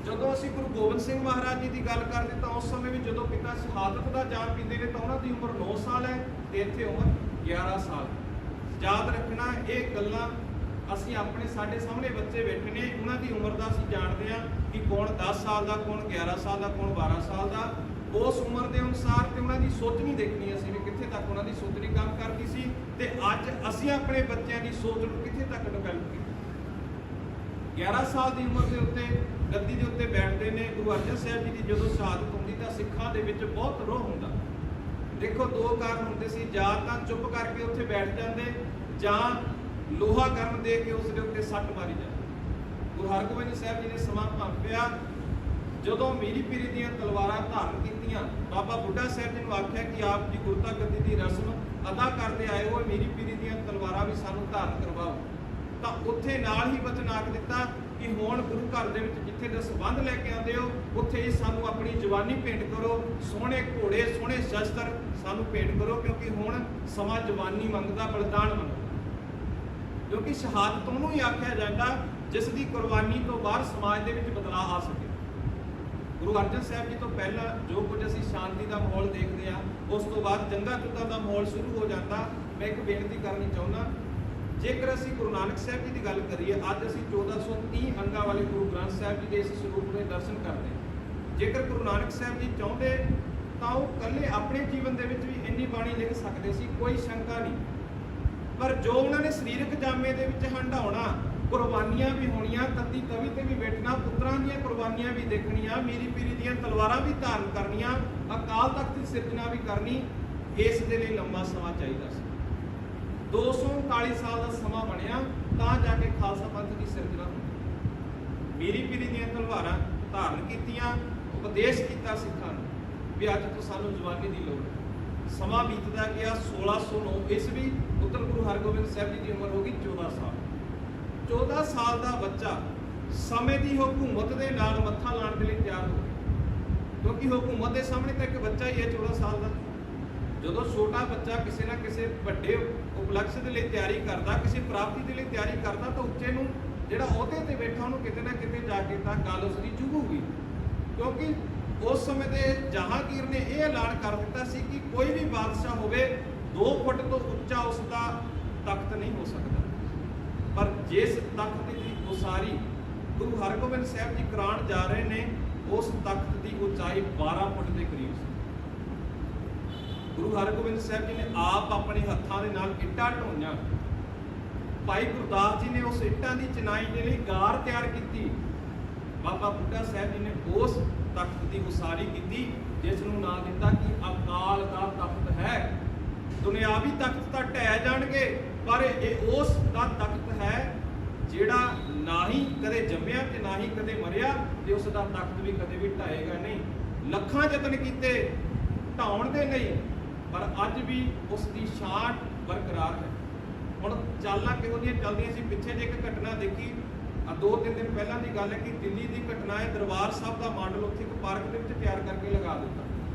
ਜਦੋਂ ਅਸੀਂ ਗੁਰੂ ਗੋਬਿੰਦ ਸਿੰਘ ਮਹਾਰਾਜ ਜੀ ਦੀ ਗੱਲ ਕਰਦੇ ਤਾਂ ਉਸ ਸਮੇਂ ਵੀ ਜਦੋਂ ਪਿਤਾ ਸ਼ਹਾਦਤ ਦਾ ਜਾਮ ਪੀਂਦੇ ਨੇ ਤਾਂ ਉਹਨਾਂ ਦੀ ਉਮਰ 9 ਸਾਲ ਹੈ ਤੇ ਇੱਥੇ ਉਮਰ 11 ਸਾਲ। ਯਾਦ ਰੱਖਣਾ ਇਹ ਗੱਲਾਂ ਅਸੀਂ ਆਪਣੇ ਸਾਡੇ ਸਾਹਮਣੇ ਬੱਚੇ ਬੈਠੇ ਨੇ, ਉਹਨਾਂ ਦੀ ਉਮਰ ਦਾ ਅਸੀਂ ਜਾਣਦੇ ਹਾਂ ਕਿ ਕੌਣ 10 ਸਾਲ ਦਾ, ਕੌਣ 11 ਸਾਲ ਦਾ, ਕੌਣ 12 ਸਾਲ ਦਾ। ਉਸ ਉਮਰ ਦੇ ਅਨੁਸਾਰ ਤੇ ਉਹਨਾਂ ਦੀ ਸੋਚ ਨਹੀਂ ਦੇਖਣੀ ਅਸੀਂ ਵੀ ਕਿੱਥੇ ਤੱਕ ਉਹਨਾਂ ਦੀ ਸੋਚਣੀ ਕੰਮ ਕਰਦੀ ਸੀ ਤੇ ਅੱਜ ਅਸੀਂ ਆਪਣੇ ਬੱਚਿਆਂ ਦੀ ਸੋਚ ਨੂੰ ਕਿੱਥੇ ਤੱਕ ਡਿਵੈਲਪ ਕੀਤੀ। 11 ਸਾਲ ਦੀ ਉਮਰ ਦੇ ਉੱਤੇ ਗੱਦੀ ਦੇ ਉੱਤੇ ਬੈਠਦੇ ਨੇ। ਗੁਰੂ ਅਰਜਨ ਸਾਹਿਬ ਜੀ ਦੀ ਜਦੋਂ ਸ਼ਹਾਦਤ ਹੁੰਦੀ ਤਾਂ ਸਿੱਖਾਂ ਦੇ ਵਿੱਚ ਬਹੁਤ ਰੋਹ ਹੁੰਦਾ। ਦੇਖੋ ਦੋ ਕਾਰਨ ਹੁੰਦੇ ਸੀ, ਜਾਂ ਤਾਂ ਚੁੱਪ ਕਰਕੇ ਉੱਥੇ ਬੈਠ ਜਾਂਦੇ ਜਾਂ ਲੋਹਾ ਗਰਮ ਦੇ ਕੇ ਉਸ ਦੇ ਉੱਤੇ ਸੱਟ ਮਾਰੀ ਜਾਂਦੀ। ਗੁਰੂ ਹਰਗੋਬਿੰਦ ਸਾਹਿਬ ਜੀ ਨੇ ਸਮਾਂ ਭਾਂਪਿਆ। ਜਦੋਂ ਮੀਰੀ ਪੀਰੀ ਦੀਆਂ ਤਲਵਾਰਾਂ ਧਾਰਨ ਕੀਤੀਆਂ, ਬਾਬਾ ਬੁੱਢਾ ਸਾਹਿਬ ਜੀ ਨੂੰ ਆਖਿਆ ਕਿ ਆਪ ਜੀ ਗੁਰਤਾ ਗੱਦੀ ਦੀ ਰਸਮ ਅਦਾ ਕਰਦੇ ਆਏ ਹੋ, ਮੀਰੀ ਪੀਰੀ ਦੀਆਂ ਤਲਵਾਰਾਂ ਵੀ ਸਾਨੂੰ ਧਾਰਨ ਕਰਵਾਓ। ਤਾਂ ਉੱਥੇ ਨਾਲ ਹੀ ਵਚਨ ਆਖ ਦਿੱਤਾ ਕਿ ਹੁਣ ਗੁਰੂ ਘਰ ਦੇ ਵਿੱਚ ਜਿੱਥੇ ਦਾ ਸੰਬੰਧ ਲੈ ਕੇ ਆਉਂਦੇ ਹੋ ਉੱਥੇ ਹੀ ਸਾਨੂੰ ਆਪਣੀ ਜਵਾਨੀ ਭੇਂਟ ਕਰੋ, ਸੋਹਣੇ ਘੋੜੇ, ਸੋਹਣੇ ਸ਼ਸਤਰ ਸਾਨੂੰ ਭੇਂਟ ਕਰੋ, ਕਿਉਂਕਿ ਹੁਣ ਸਮਾਂ ਜਵਾਨੀ ਮੰਗਦਾ, ਬਲਿਦਾਨ ਮੰਗਦਾ। ਕਿਉਂਕਿ ਸ਼ਹਾਦਤ ਉਹਨੂੰ ਹੀ ਆਖਿਆ ਜਾਂਦਾ ਜਿਸ ਦੀ ਕੁਰਬਾਨੀ ਤੋਂ ਬਾਅਦ ਸਮਾਜ ਦੇ ਵਿੱਚ ਬਦਲਾਅ ਆ ਸਕੇ। ਗੁਰੂ ਅਰਜਨ ਸਾਹਿਬ ਜੀ ਤੋਂ ਪਹਿਲਾਂ ਜੋ ਕੁਝ ਅਸੀਂ ਸ਼ਾਂਤੀ ਦਾ ਮਾਹੌਲ ਦੇਖਦੇ ਹਾਂ, ਉਸ ਤੋਂ ਬਾਅਦ ਜੰਗਾਂ ਯੁੱਧਾਂ ਦਾ ਮਾਹੌਲ ਸ਼ੁਰੂ ਹੋ ਜਾਂਦਾ। ਮੈਂ ਇੱਕ ਬੇਨਤੀ ਕਰਨੀ ਚਾਹੁੰਦਾ, ਜੇਕਰ ਅਸੀਂ ਗੁਰੂ ਨਾਨਕ ਸਾਹਿਬ ਜੀ ਦੀ ਗੱਲ ਕਰੀਏ, ਅੱਜ ਅਸੀਂ 1430 ਅੰਗਾਂ ਵਾਲੇ ਗੁਰੂ ਗ੍ਰੰਥ ਸਾਹਿਬ ਜੀ ਦੇ ਇਸ ਸਰੂਪ ਦੇ ਦਰਸ਼ਨ ਕਰਦੇ ਹਾਂ। ਜੇਕਰ ਗੁਰੂ ਨਾਨਕ ਸਾਹਿਬ ਜੀ ਚਾਹੁੰਦੇ ਤਾਂ ਉਹ ਇਕੱਲੇ ਆਪਣੇ ਜੀਵਨ ਦੇ ਵਿੱਚ ਵੀ ਇੰਨੀ ਬਾਣੀ ਲਿਖ ਸਕਦੇ ਸੀ, ਕੋਈ ਸ਼ੰਕਾ ਨਹੀਂ। ਪਰ ਜੋ ਉਹਨਾਂ ਨੇ ਸਰੀਰਕ ਜਾਮੇ ਦੇ ਵਿੱਚ ਹੰਢਾਉਣਾ, ਕੁਰਬਾਨੀਆਂ ਵੀ ਹੋਣੀਆਂ, ਤੱਤੀ ਤਵੀ ਤੇ ਵੀ ਬੈਠਣਾ, ਪੁੱਤਰਾਂ ਦੀਆਂ ਕੁਰਬਾਨੀਆਂ ਵੀ ਦੇਖਣੀਆਂ, ਮੀਰੀ ਪੀਰੀ ਦੀਆਂ ਤਲਵਾਰਾਂ ਵੀ ਧਾਰਨ ਕਰਨੀਆਂ, ਅਕਾਲ ਤਖਤ ਦੀ ਸਿਰਜਣਾ ਵੀ ਕਰਨੀ। ਇਸ ਦੇ ਲਈ ਲੰਮਾ ਸਮਾਂ ਚਾਹੀਦਾ ਸੀ। 239 ਸਾਲ ਦਾ ਸਮਾਂ ਬਣਿਆ ਤਾਂ ਜਾ ਕੇ ਖਾਲਸਾ ਪੰਥ ਦੀ ਸਿਰਜਣਾ ਹੋਈ। ਮੀਰੀ ਪੀਰੀ ਦੀਆਂ ਤਲਵਾਰਾਂ ਧਾਰਨ ਕੀਤੀਆਂ, ਉਪਦੇਸ਼ ਕੀਤਾ ਸਿੱਖਾਂ ਨੂੰ ਵੀ ਅੱਜ ਤੋਂ ਸਾਨੂੰ ਜਵਾਨੀ ਦੀ ਲੋੜ ਹੈ। ਸਮਾਂ ਬੀਤਦਾ ਗਿਆ। 1609 ਈਸਵੀ ਪੁੱਤਰ ਗੁਰੂ ਹਰਗੋਬਿੰਦ ਸਾਹਿਬ ਜੀ ਦੀ ਉਮਰ ਹੋ ਗਈ 14 ਸਾਲ। 14 ਸਾਲ ਦਾ ਬੱਚਾ ਸਮੇਂ ਦੀ ਹਕੂਮਤ ਦੇ ਨਾਲ ਮੱਥਾ ਲਾਉਣ ਦੇ ਲਈ ਤਿਆਰ ਹੋ ਗਿਆ, ਕਿਉਂਕਿ ਹਕੂਮਤ ਦੇ ਸਾਹਮਣੇ ਤਾਂ ਇੱਕ ਬੱਚਾ ਹੀ ਹੈ 14 ਸਾਲ ਦਾ। ਜਦੋਂ ਛੋਟਾ ਬੱਚਾ ਕਿਸੇ ਨਾ ਕਿਸੇ ਵੱਡੇ ਉਪਲਕਸ਼ ਦੇ ਲਈ ਤਿਆਰੀ ਕਰਦਾ, ਕਿਸੇ ਪ੍ਰਾਪਤੀ ਦੇ ਲਈ ਤਿਆਰੀ ਕਰਦਾ, ਤਾਂ ਉੱਚੇ ਨੂੰ ਜਿਹੜਾ ਅਹੁਦੇ ਤੇ ਬੈਠਾ ਉਹਨੂੰ ਕਿਤੇ ਨਾ ਕਿਤੇ ਜਾ ਕੇ ਤਾਂ ਗੱਲ ਉਸ ਦੀ ਚੁਭੂਗੀ, ਕਿਉਂਕਿ ਉਸ ਸਮੇਂ ਦੇ ਜਹਾਂਗੀਰ ਨੇ ਇਹ ਐਲਾਨ ਕਰ ਦਿੱਤਾ ਸੀ ਕਿ ਕੋਈ ਵੀ ਬਾਦਸ਼ਾਹ ਹੋਵੇ 2 ਫੁੱਟ ਤੋਂ ਉੱਚਾ ਉਸ ਦਾ ਤਖਤ ਨਹੀਂ ਹੋ ਸਕਦਾ। ਪਰ ਜਿਸ ਤਖਤ ਦੀ ਉਸਾਰੀ ਗੁਰੂ ਹਰਗੋਬਿੰਦ ਸਾਹਿਬ ਜੀ ਕਰਾਉਣ ਜਾ ਰਹੇ ਨੇ, ਉਸ ਤਖਤ ਦੀ ਉਚਾਈ 12 ਫੁੱਟ ਦੇ ਕਰੀਬ ਸੀ। ਗੁਰੂ ਹਰਗੋਬਿੰਦ ਸਾਹਿਬ ਜੀ ਨੇ ਆਪ ਆਪਣੇ ਹੱਥਾਂ ਦੇ ਨਾਲ ਇੱਟਾਂ ਢੋਈਆਂ। ਭਾਈ ਗੁਰਦਾਸ ਜੀ ਨੇ ਉਸ ਇੱਟਾਂ ਦੀ ਚਿਨਾਈ ਦੇ ਲਈ ਗਾਰ ਤਿਆਰ ਕੀਤੀ। ਬਾਬਾ ਬੁੱਢਾ ਸਾਹਿਬ ਜੀ ਨੇ ਉਸ ਤਖਤ ਦੀ ਉਸਾਰੀ ਕੀਤੀ, ਜਿਸ ਨੂੰ ਨਾਂ ਦਿੱਤਾ ਕਿ ਅਕਾਲ ਦਾ ਤਖਤ ਹੈ। ਦੁਨਿਆਵੀ ਤਖਤ ਤਾਂ ਢਹਿ ਜਾਣਗੇ, ਪਰ ਇਹ ਉਸ ਦਾ ਤਖਤ ਹੈ ਜਿਹੜਾ ਨਾ ਹੀ ਕਦੇ ਜੰਮਿਆ ਤੇ ਨਾ ਹੀ ਕਦੇ ਮਰਿਆ, ਤੇ ਉਸ ਦਾ ਤਖਤ ਵੀ ਕਦੇ ਵੀ ਢਾਏਗਾ ਨਹੀਂ। ਲੱਖਾਂ ਯਤਨ ਕੀਤੇ ਢਾਉਣ ਦੇ ਲਈ, ਪਰ ਅੱਜ ਵੀ ਉਸ ਦੀ ਸ਼ਾਨ ਬਰਕਰਾਰ ਹੈ। ਹੁਣ ਚਾਲਾਂ ਕਿਹੋ ਜਿਹੀਆਂ ਚੱਲਦੀਆਂ ਸੀ। ਪਿੱਛੇ ਜੇ ਇੱਕ ਘਟਨਾ ਦੇਖੀ, 2-3 ਦਿਨ ਪਹਿਲਾਂ ਦੀ ਗੱਲ ਹੈ ਕਿ ਦਿੱਲੀ ਦੀ ਘਟਨਾ ਹੈ। ਦਰਬਾਰ ਸਾਹਿਬ ਦਾ ਮਾਡਲ ਉੱਥੇ ਇੱਕ ਪਾਰਕ ਦੇ ਵਿੱਚ ਤਿਆਰ ਕਰਕੇ ਲਗਾ ਦਿੱਤਾ।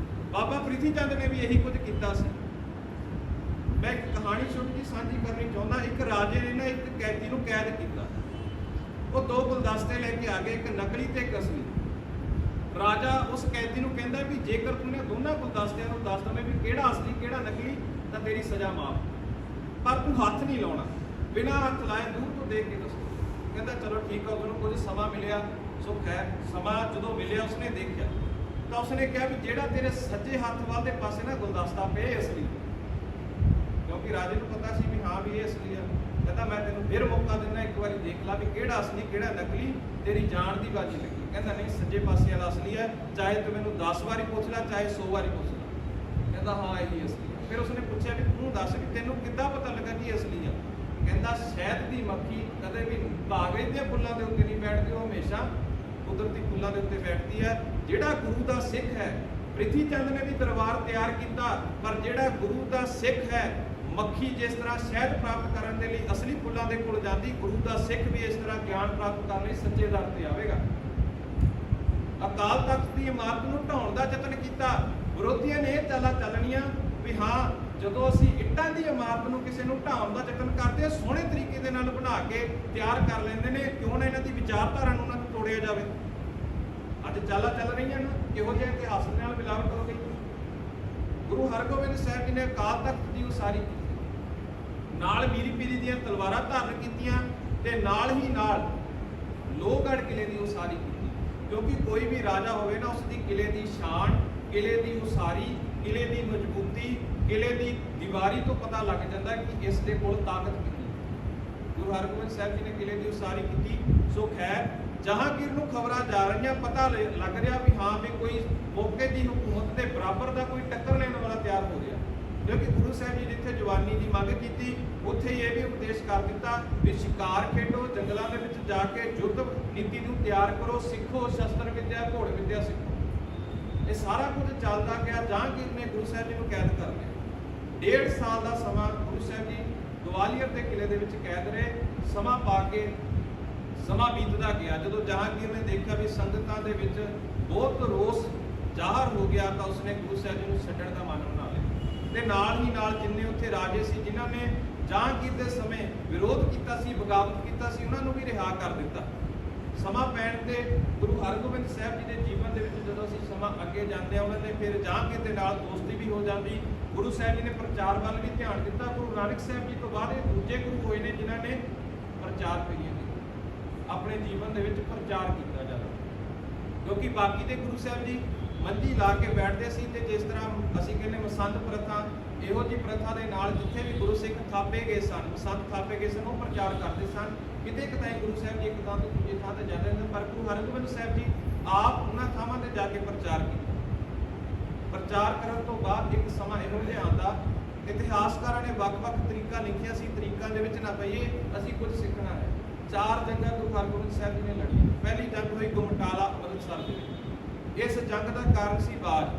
ਬਾਬਾ ਪ੍ਰੀਤੀ ਚੰਦ ਨੇ ਵੀ ਇਹੀ ਕੁਝ ਕੀਤਾ ਸੀ। ਮੈਂ ਇੱਕ ਕਹਾਣੀ ਛੋਟੀ ਜਿਹੀ ਸਾਂਝੀ ਕਰਨੀ ਚਾਹੁੰਦਾ। ਇੱਕ ਰਾਜੇ ਨੇ ਨਾ ਇੱਕ ਕੈਦੀ ਨੂੰ ਕੈਦ ਕੀਤਾ। ਉਹ 2 ਗੁਲਦਸਤੇ ਲੈ ਕੇ ਆ ਗਏ, ਇੱਕ ਨਕਲੀ ਤੇ ਇੱਕ ਅਸਲੀ। ਰਾਜਾ ਉਸ ਕੈਦੀ ਨੂੰ ਕਹਿੰਦਾ ਵੀ ਜੇਕਰ ਤੂੰ ਨੇ ਦੋਨਾਂ ਗੁਲਦਸਤਿਆਂ ਨੂੰ ਦੱਸ ਦਵੇਂ ਵੀ ਕਿਹੜਾ ਅਸਲੀ ਕਿਹੜਾ ਨਕਲੀ, ਤਾਂ ਤੇਰੀ ਸਜ਼ਾ ਮਾਫ, ਪਰ ਤੂੰ ਹੱਥ ਨਹੀਂ ਲਾਉਣਾ, ਬਿਨਾਂ ਹੱਥ ਲਾਏ ਦੂਰ ਤੋਂ ਦੇਖ ਕੇ ਦੱਸੋ। ਕਹਿੰਦਾ ਚਲੋ ਠੀਕ ਹੈ। ਉਹਨੂੰ ਕੁਝ ਸਮਾਂ ਮਿਲਿਆ। ਸੋ ਖੈਰ ਸਮਾਂ ਜਦੋਂ ਮਿਲਿਆ ਉਸਨੇ ਦੇਖਿਆ, ਤਾਂ ਉਸਨੇ ਕਿਹਾ ਵੀ ਜਿਹੜਾ ਤੇਰੇ ਸੱਜੇ ਹੱਥ ਵੱਲ ਦੇ ਪਾਸੇ ਨਾ ਗੁਲਦਸਤਾ ਪਿਆ ਅਸਲੀ, ਕਿਉਂਕਿ ਰਾਜੇ ਨੂੰ ਪਤਾ ਸੀ ਵੀ ਹਾਂ ਵੀ ਇਹ ਅਸਲੀ ਆ। ਕਹਿੰਦਾ ਮੈਂ ਤੈਨੂੰ ਫਿਰ ਮੌਕਾ ਦਿੰਦਾ, ਇੱਕ ਵਾਰੀ ਦੇਖ ਲਾ ਵੀ ਕਿਹੜਾ ਅਸਲੀ ਕਿਹੜਾ ਨਕਲੀ, ਤੇਰੀ ਜਾਨ ਦੀ ਬਾਜੀ ਲੱਗੀ। ਕਹਿੰਦਾ ਨਹੀਂ, ਸੱਜੇ ਪਾਸੇ ਵਾਲਾ ਅਸਲੀ ਹੈ, ਚਾਹੇ ਤੂੰ ਮੈਨੂੰ 10 ਵਾਰੀ ਪੁੱਛ ਲੈ, ਚਾਹੇ 100 ਵਾਰੀ ਪੁੱਛ ਲੈ। ਕਹਿੰਦਾ ਹਾਂ ਇਹੀ ਅਸਲੀ ਹੈ। ਫਿਰ ਉਸਨੇ ਪੁੱਛਿਆ ਵੀ ਤੂੰ ਦੱਸ ਵੀ ਤੈਨੂੰ ਕਿੱਦਾਂ ਪਤਾ ਲੱਗਾ ਕਿ ਅਸਲੀ ਆ? ਕਹਿੰਦਾ ਸ਼ਹਿਦ ਦੀ ਮੱਖੀ ਕਦੇ ਵੀ ਕਾਗਜ਼ ਦੇ ਫੁੱਲਾਂ ਦੇ ਉੱਤੇ ਨਹੀਂ ਬੈਠਦੀ, ਉਹ ਹਮੇਸ਼ਾ ਕੁਦਰਤੀ ਫੁੱਲਾਂ ਦੇ ਉੱਤੇ ਬੈਠਦੀ ਹੈ। ਜਿਹੜਾ ਗੁਰੂ ਦਾ ਸਿੱਖ ਹੈ, ਪ੍ਰਿਥੀ ਚੰਦ ਨੇ ਵੀ ਦਰਬਾਰ ਤਿਆਰ ਕੀਤਾ, ਪਰ ਜਿਹੜਾ ਗੁਰੂ ਦਾ ਸਿੱਖ ਹੈ, ਮੱਖੀ ਜਿਸ ਤਰ੍ਹਾਂ ਸ਼ਹਿਦ ਪ੍ਰਾਪਤ ਕਰਨ ਦੇ ਲਈ ਅਸਲੀ ਫੁੱਲਾਂ ਦੇ ਕੋਲ ਜਾਂਦੀ, ਗੁਰੂ ਦਾ ਸਿੱਖ ਵੀ ਇਸ ਤਰ੍ਹਾਂ ਗਿਆਨ ਪ੍ਰਾਪਤ ਕਰਨ ਲਈ ਸੱਚੇ ਦਰ ਤੇ ਆਵੇਗਾ। ਅਕਾਲ ਤਖਤ ਦੀ ਇਮਾਰਤ ਨੂੰ ਢਾਉਣ ਦਾ ਯਤਨ ਕੀਤਾ। ਵਿਰੋਧੀਆਂ ਨੇ ਇਹ ਚਾਲਾਂ ਚੱਲਣੀਆਂ ਵੀ ਹਾਂ, ਜਦੋਂ ਅਸੀਂ ਇੱਟਾਂ ਦੀ ਇਮਾਰਤ ਨੂੰ ਕਿਸੇ ਨੂੰ ਢਾਉਣ ਦਾ ਯਤਨ ਕਰਦੇ, ਸੋਹਣੇ ਤਰੀਕੇ ਦੇ ਨਾਲ ਬਣਾ ਕੇ ਤਿਆਰ ਕਰ ਲੈਂਦੇ ਨੇ, ਕਿਉਂ ਨਾ ਇਹਨਾਂ ਦੀ ਵਿਚਾਰਧਾਰਾ ਨੂੰ ਉਹਨਾਂ ਨੂੰ ਤੋੜਿਆ ਜਾਵੇ। ਅੱਜ ਚਾਲਾਂ ਚੱਲ ਰਹੀਆਂ ਨੇ, ਕਿਹੋ ਜਿਹੇ ਇਤਿਹਾਸ ਦੇ ਨਾਲ ਮਿਲਾਵਟ ਹੋ ਗਈ। ਗੁਰੂ ਹਰਗੋਬਿੰਦ ਸਾਹਿਬ ਜੀ ਨੇ ਅਕਾਲ ਤਖਤ ਦੀ ਉਸਾਰੀ ਕੀਤੀ, ਨਾਲ ਮੀਰੀ ਪੀਰੀ ਦੀਆਂ ਤਲਵਾਰਾਂ ਧਾਰਨ ਕੀਤੀਆਂ, ਤੇ ਨਾਲ ਹੀ ਨਾਲ ਲੋਹਗੜ੍ਹ ਕਿਲੇ ਦੀ ਉਸਾਰੀ ਕੀਤੀ, ਕਿਉਂਕਿ ਕੋਈ ਵੀ ਰਾਜਾ ਹੋਵੇ ਨਾ, ਉਸ ਦੀ ਕਿਲੇ ਦੀ ਸ਼ਾਨ, ਕਿਲੇ ਦੀ ਉਸਾਰੀ, ਕਿਲੇ ਦੀ ਮਜ਼ਬੂਤੀ, ਕਿਲੇ ਦੀ ਦੀਵਾਰੀ ਤੋਂ ਪਤਾ ਲੱਗ ਜਾਂਦਾ ਕਿ ਇਸ ਦੇ ਕੋਲ ਤਾਕਤ ਕਿੰਨੀ। ਗੁਰੂ ਹਰਗੋਬਿੰਦ ਸਾਹਿਬ ਜੀ ਨੇ ਕਿਲੇ ਦੀ ਉਸਾਰੀ ਕੀਤੀ। ਸੋ ਖੈਰ ਜਹਾਂਗੀਰ ਨੂੰ ਖਬਰਾਂ ਜਾ ਰਹੀਆਂ, ਪਤਾ ਲੱਗ ਰਿਹਾ ਵੀ ਹਾਂ ਵੀ ਕੋਈ ਮੌਕੇ ਦੀ ਹਕੂਮਤ ਦੇ ਬਰਾਬਰ ਦਾ ਕੋਈ ਟੱਕਰ ਲੈਣ ਵਾਲਾ ਤਿਆਰ ਹੋ ਰਿਹਾ, ਕਿਉਂਕਿ ਗੁਰੂ ਸਾਹਿਬ ਜੀ ਜਿੱਥੇ ਜਵਾਨੀ ਦੀ ਮੰਗ ਕੀਤੀ, ਉੱਥੇ ਹੀ ਇਹ ਵੀ ਉਪਦੇਸ਼ ਕਰ ਦਿੱਤਾ ਵੀ ਸ਼ਿਕਾਰ ਖੇਡੋ, ਜੰਗਲਾਂ ਦੇ ਵਿੱਚ ਜਾ ਕੇ ਯੁੱਧ ਨੀਤੀ ਨੂੰ ਤਿਆਰ ਕਰੋ, ਸਿੱਖੋ ਸ਼ਸਤਰ ਵਿੱਦਿਆ, ਘੋੜ ਵਿੱਦਿਆ ਸਿੱਖੋ। ਇਹ ਸਾਰਾ ਕੁਝ ਚੱਲਦਾ ਗਿਆ। ਜਹਾਂਗੀਰ ਨੇ ਗੁਰੂ ਸਾਹਿਬ ਜੀ ਨੂੰ ਕੈਦ ਕਰ ਲਿਆ। 1.5 ਸਾਲ ਦਾ ਸਮਾਂ ਗੁਰੂ ਸਾਹਿਬ ਜੀ ਗਵਾਲੀਅਰ ਦੇ ਕਿਲੇ ਦੇ ਵਿੱਚ ਕੈਦ ਰਹੇ। ਸਮਾਂ ਪਾ ਕੇ ਸਮਾਂ ਬੀਤਦਾ ਗਿਆ। ਜਦੋਂ ਜਹਾਂਗੀਰ ਨੇ ਦੇਖਿਆ ਵੀ ਸੰਗਤਾਂ ਦੇ ਵਿੱਚ ਬਹੁਤ ਰੋਸ ਜ਼ਾਹਰ ਹੋ ਗਿਆ, ਤਾਂ ਉਸਨੇ ਗੁਰੂ ਸਾਹਿਬ ਜੀ ਨੂੰ ਛੱਡਣ ਦਾ ਮਨ ਬਣਾ ਲਿਆ, ਤੇ ਨਾਲ ਹੀ ਨਾਲ ਜਿੰਨੇ ਉੱਥੇ ਰਾਜੇ ਸੀ ਜਿਨ੍ਹਾਂ ਨੇ ਜਹਾਂਗੀਰ ਦੇ ਸਮੇਂ ਵਿਰੋਧ ਕੀਤਾ ਸੀ, ਬਗਾਵਤ ਕੀਤਾ ਸੀ, ਉਹਨਾਂ ਨੂੰ ਵੀ ਰਿਹਾ ਕਰ ਦਿੱਤਾ। ਸਮਾਂ ਪੈਣ ਤੇ ਗੁਰੂ ਹਰਗੋਬਿੰਦ ਸਾਹਿਬ ਜੀ ਦੇ ਜੀਵਨ ਦੇ ਵਿੱਚ ਜਦੋਂ ਅਸੀਂ ਸਮਾਂ ਅੱਗੇ ਜਾਂਦੇ ਹਾਂ, ਉਹਨਾਂ ਨੇ ਫਿਰ ਜਹਾਂਗੀਰ ਦੇ ਨਾਲ ਦੋਸਤੀ ਵੀ ਹੋ ਜਾਂਦੀ। ਗੁਰੂ ਸਾਹਿਬ ਜੀ ਨੇ ਪ੍ਰਚਾਰ ਵੱਲ ਵੀ ਧਿਆਨ ਦਿੱਤਾ। ਗੁਰੂ ਨਾਨਕ ਸਾਹਿਬ ਜੀ ਤੋਂ ਬਾਅਦ ਇਹ ਦੂਜੇ ਗੁਰੂ ਹੋਏ ਨੇ ਜਿਨ੍ਹਾਂ ਨੇ ਪ੍ਰਚਾਰ ਕਰੀਏ ਆਪਣੇ ਜੀਵਨ ਦੇ ਵਿੱਚ ਪ੍ਰਚਾਰ ਕੀਤਾ ਜਾਂਦਾ, ਕਿਉਂਕਿ ਬਾਕੀ ਦੇ ਗੁਰੂ ਸਾਹਿਬ ਜੀ ਮੰਜੀ ਲਾ ਕੇ ਬੈਠਦੇ ਸੀ, ਤੇ ਜਿਸ ਤਰ੍ਹਾਂ ਅਸੀਂ ਕਹਿੰਦੇ ਮਸੰਦ ਪ੍ਰਥਾ, ਇਹੋ ਜਿਹੀ ਪ੍ਰਥਾ ਦੇ ਨਾਲ ਜਿੱਥੇ ਵੀ ਗੁਰੂ ਸਿੱਖ ਥਾਪੇ ਗਏ ਸਨ, ਮਸੰਦ ਥਾਪੇ ਗਏ ਸਨ, ਉਹ ਪ੍ਰਚਾਰ ਕਰਦੇ ਸਨ। ਕਿਤੇ ਕਿਤੇ ਗੁਰੂ ਸਾਹਿਬ ਜੀ ਇੱਕ ਥਾਂ ਤੋਂ ਦੂਜੀ ਥਾਂ ਤੇ ਜਾਂਦੇ ਨੇ, ਪਰ ਗੁਰੂ ਹਰਗੋਬਿੰਦ ਸਾਹਿਬ ਜੀ ਆਪ ਉਹਨਾਂ ਥਾਵਾਂ ਤੇ ਜਾ ਕੇ ਪ੍ਰਚਾਰ ਕੀਤਾ। ਪ੍ਰਚਾਰ ਕਰਨ ਤੋਂ ਬਾਅਦ ਇੱਕ ਸਮਾਂ ਇਹੋ ਜਿਹਾ ਆਉਂਦਾ, ਇਤਿਹਾਸਕਾਰਾਂ ਨੇ ਵੱਖ-ਵੱਖ ਤਰੀਕਾ ਲਿਖਿਆ ਸੀ, ਤਰੀਕਾਂ ਦੇ ਵਿੱਚ ਨਾ ਪਈਏ, ਅਸੀਂ ਕੁਝ ਸਿੱਖਣਾ ਹੈ। 4 ਜੰਗਾਂ ਗੁਰੂ ਹਰਗੋਬਿੰਦ ਸਾਹਿਬ ਜੀ ਨੇ ਲੜੀਆਂ। ਪਹਿਲੀ ਜੰਗ ਹੋਈ ਗੁਮਟਾਲਾ ਅੰਮ੍ਰਿਤਸਰ ਦੇ ਵਿੱਚ। ਇਸ ਜੰਗ ਦਾ ਕਾਰਨ ਸੀ ਬਾਜ਼।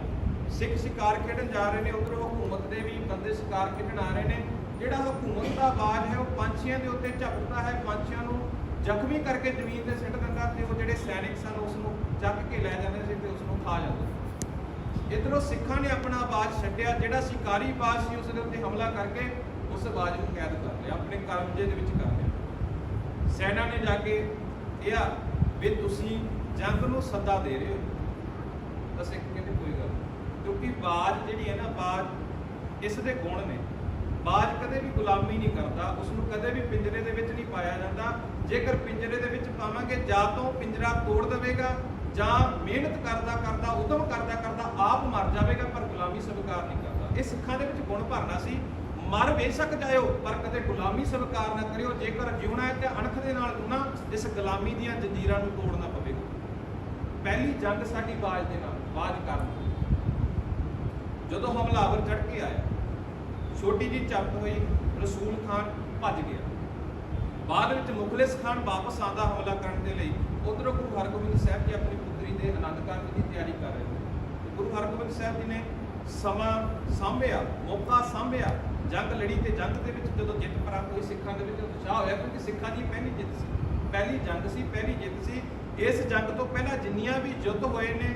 ਸਿੱਖ ਸ਼ਿਕਾਰ ਖੇਡਣ ਜਾ ਰਹੇ ਨੇ, ਉਧਰੋਂ ਹਕੂਮਤ ਦੇ ਵੀ ਬੰਦੇ ਸ਼ਿਕਾਰ ਖੇਡਣ ਆ ਰਹੇ ਨੇ। ਜਿਹੜਾ ਹਕੂਮਤ ਦਾ ਬਾਜ਼ ਹੈ ਉਹ ਪੰਛੀਆਂ ਦੇ ਉੱਤੇ ਝਪਟਦਾ ਹੈ, ਪੰਛੀਆਂ ਨੂੰ ਜ਼ਖਮੀ ਕਰਕੇ ਜ਼ਮੀਨ ਤੇ ਸਿੱਟ ਦਿੰਦਾ ਤੇ ਉਹ ਜਿਹੜੇ ਸੈਨਿਕ ਸਨ ਉਸ ਨੂੰ ਚੱਕ ਕੇ ਲੈ ਜਾਂਦੇ ਸੀ ਤੇ ਉਸ ਨੂੰ ਖਾ ਜਾਂਦੇ। ਇੱਧਰੋਂ ਸਿੱਖਾਂ ਨੇ ਆਪਣਾ ਬਾਜ਼ ਛੱਡਿਆ, ਜਿਹੜਾ ਸ਼ਿਕਾਰੀ ਬਾਜ਼ ਸੀ ਉਸ ਦੇ ਉੱਤੇ ਹਮਲਾ ਕਰਕੇ ਉਸ ਬਾਜ਼ ਨੂੰ ਕੈਦ ਕਰ ਲਿਆ, ਆਪਣੇ ਕਬਜ਼ੇ ਦੇ ਵਿੱਚ ਕਰ ਲਿਆ। ਸੈਨਾ ਨੇ ਜਾ ਕੇ ਕਿਹਾ ਵੀ ਤੁਸੀਂ ਜੰਗ ਨੂੰ ਸੱਦਾ ਦੇ ਰਹੇ ਹੋ, ਤਾਂ ਸਿੱਖ ਕਹਿੰਦੇ ਕੋਈ ਗੱਲ ਨਹੀਂ, ਕਿਉਂਕਿ ਬਾਜ਼ ਜਿਹੜੀ ਹੈ ਨਾ, ਬਾਜ਼ ਇਸ ਦੇ ਗੁਣ ਨੇ। ਬਾਜ਼ ਕਦੇ ਵੀ ਗੁਲਾਮੀ ਨਹੀਂ ਕਰਦਾ, ਉਸ ਨੂੰ ਕਦੇ ਵੀ ਪਿੰਜਰੇ ਦੇ ਵਿੱਚ ਨਹੀਂ ਪਾਇਆ ਜਾਂਦਾ। ਜੇਕਰ ਪਿੰਜਰੇ ਦੇ ਵਿੱਚ ਪਾਵਾਂਗੇ, ਜਾਂ ਤੋਂ ਪਿੰਜਰਾ ਤੋੜ ਦੇਵੇਗਾ ਜਾਂ ਮਿਹਨਤ ਕਰਦਾ ਕਰਦਾ, ਉਦਮ ਕਰਦਾ ਕਰਦਾ ਆਪ ਮਰ ਜਾਵੇਗਾ, ਪਰ ਗੁਲਾਮੀ ਸਵੀਕਾਰ ਨਹੀਂ ਕਰਦਾ। ਇਹ ਸਿੱਖਾਂ ਦੇ ਵਿੱਚ ਗੁਣ ਭਰਨਾ ਸੀ। ਮਰ ਬੇਸ਼ੱਕ ਜਾਇਓ, ਪਰ ਕਦੇ ਗੁਲਾਮੀ ਸਵੀਕਾਰ ਨਾ ਕਰਿਓ। ਜੇਕਰ ਜਿਉਣਾ ਹੈ ਤੇ ਅਣਖ ਦੇ ਨਾਲ ਜਿਉਣਾ, ਇਸ ਗੁਲਾਮੀ ਦੀਆਂ ਜੰਜੀਰਾਂ ਨੂੰ ਤੋੜਨਾ ਪਵੇਗਾ। ਪਹਿਲੀ ਜੰਗ ਸਾਡੀ ਬਾਜ਼ ਦੇ ਨਾਲ, ਬਾਜ਼ ਕਰਨ। ਜਦੋਂ ਹਮਲਾਵਰ ਚੜ ਕੇ ਆਇਆ, ਛੋਟੀ ਜਿਹੀ ਝਪਟ ਹੋਈ, ਰਸੂਲ ਖਾਨ ਭੱਜ ਗਿਆ। ਬਾਅਦ ਵਿੱਚ ਮੁਖਲਿਸ ਖਾਨ ਵਾਪਸ ਆਉਂਦਾ ਹਮਲਾ ਕਰਨ ਦੇ ਲਈ। ਉਧਰੋਂ ਗੁਰੂ ਹਰਗੋਬਿੰਦ ਸਾਹਿਬ ਜੀ ਆਪਣੀ ਪੁੱਤਰੀ ਦੇ ਆਨੰਦ ਕਾਰਜ ਦੀ ਤਿਆਰੀ ਕਰ ਰਹੇ ਨੇ। ਗੁਰੂ ਹਰਗੋਬਿੰਦ ਸਾਹਿਬ ਜੀ ਨੇ ਸਮਾਂ ਸਾਂਭਿਆ, ਮੌਕਾ ਸਾਂਭਿਆ। ਜੰਗ ਲੜੀ ਤੇ ਜੰਗ ਦੇ ਵਿੱਚ ਜਦੋਂ ਜਿੱਤ ਪ੍ਰਾਪਤ ਹੋਈ, ਸਿੱਖਾਂ ਦੇ ਵਿੱਚ ਉਤਸ਼ਾਹ ਹੋਇਆ, ਕਿਉਂਕਿ ਸਿੱਖਾਂ ਦੀ ਪਹਿਲੀ ਜਿੱਤ ਸੀ, ਪਹਿਲੀ ਜੰਗ ਸੀ, ਪਹਿਲੀ ਜਿੱਤ ਸੀ। ਇਸ ਜੰਗ ਤੋਂ ਪਹਿਲਾਂ ਜਿੰਨੀਆਂ ਵੀ ਯੁੱਧ ਹੋਏ ਨੇ,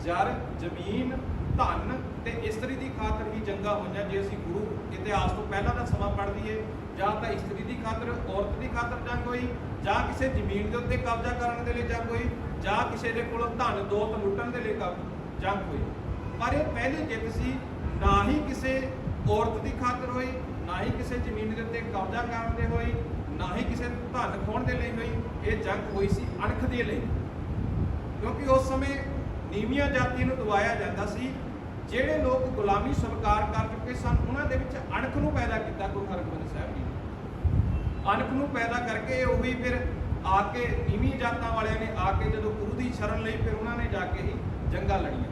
ਜ਼ਰ, ਜ਼ਮੀਨ, ਧਨ ਤੇ ਇਸਤਰੀ ਦੀ ਖਾਤਰ ਹੀ ਜੰਗਾਂ ਹੋਈਆਂ। ਜੇ ਅਸੀਂ ਗੁਰੂ ਇਤਿਹਾਸ ਤੋਂ ਪਹਿਲਾਂ ਦਾ ਸਮਾਂ ਪੜ੍ਹ ਲਈਏ, ਜਾਂ ਤਾਂ ਇਸਤਰੀ ਦੀ ਖਾਤਰ, ਔਰਤ ਦੀ ਖਾਤਰ ਜੰਗ ਹੋਈ, ਜਾਂ ਕਿਸੇ ਜ਼ਮੀਨ ਦੇ ਉੱਤੇ ਕਬਜ਼ਾ ਕਰਨ ਦੇ ਲਈ ਜੰਗ ਹੋਈ, ਜਾਂ ਕਿਸੇ ਦੇ ਕੋਲੋਂ ਧਨ ਦੌਲਤ ਲੁੱਟਣ ਦੇ ਲਈ ਜੰਗ ਹੋਈ। ਪਰ ਇਹ ਪਹਿਲੀ ਜਿੱਤ ਸੀ। ਨਾ ਹੀ ਕਿਸੇ ਔਰਤ ਦੀ ਖਾਤਰ ਹੋਈ, ਨਾ ਹੀ ਕਿਸੇ ਜ਼ਮੀਨ ਦੇ ਉੱਤੇ ਕਬਜ਼ਾ ਕਰਨ ਦੇ ਹੋਈ, ਨਾ ਹੀ ਕਿਸੇ ਧਨ ਖੋਹਣ ਦੇ ਲਈ ਹੋਈ। ਇਹ ਜੰਗ ਹੋਈ ਸੀ ਅਣਖ ਦੇ ਲਈ, ਕਿਉਂਕਿ ਉਸ ਸਮੇਂ ਨੀਵੀਆਂ ਜਾਤੀਆਂ ਨੂੰ ਦਬਾਇਆ ਜਾਂਦਾ ਸੀ। ਜਿਹੜੇ ਲੋਕ ਗੁਲਾਮੀ ਸਵੀਕਾਰ ਕਰ ਚੁੱਕੇ ਸਨ, ਉਹਨਾਂ ਦੇ ਵਿੱਚ ਅਣਖ ਨੂੰ ਪੈਦਾ ਕੀਤਾ ਗੁਰੂ ਹਰਗੋਬਿੰਦ ਸਾਹਿਬ ਜੀ ਨੇ। ਅਣਖ ਨੂੰ ਪੈਦਾ ਕਰਕੇ ਉਹੀ ਫਿਰ ਆ ਕੇ ਨੀਵੀਂ ਜਾਤਾਂ ਵਾਲਿਆਂ ਨੇ ਆ ਕੇ ਜਦੋਂ ਗੁਰੂ ਦੀ ਸ਼ਰਨ ਲਈ, ਫਿਰ ਉਹਨਾਂ ਨੇ ਜਾ ਕੇ ਹੀ ਜੰਗਾਂ ਲੜੀਆਂ।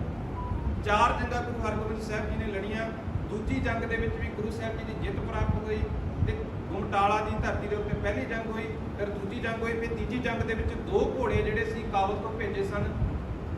4 ਜੰਗਾਂ ਗੁਰੂ ਹਰਗੋਬਿੰਦ ਸਾਹਿਬ ਜੀ ਨੇ ਲੜੀਆਂ। ਦੂਜੀ ਜੰਗ ਦੇ ਵਿੱਚ ਵੀ ਗੁਰੂ ਸਾਹਿਬ ਜੀ ਦੀ ਜਿੱਤ ਪ੍ਰਾਪਤ ਹੋਈ ਤੇ ਗੁਮਟਾਲਾ ਦੀ ਧਰਤੀ ਦੇ ਉੱਤੇ ਪਹਿਲੀ ਜੰਗ ਹੋਈ, ਫਿਰ ਦੂਜੀ ਜੰਗ ਹੋਈ, ਫਿਰ ਤੀਜੀ ਜੰਗ ਦੇ ਵਿੱਚ 2 ਘੋੜੇ ਜਿਹੜੇ ਸੀ ਕਾਬਲ ਤੋਂ ਭੇਜੇ ਸਨ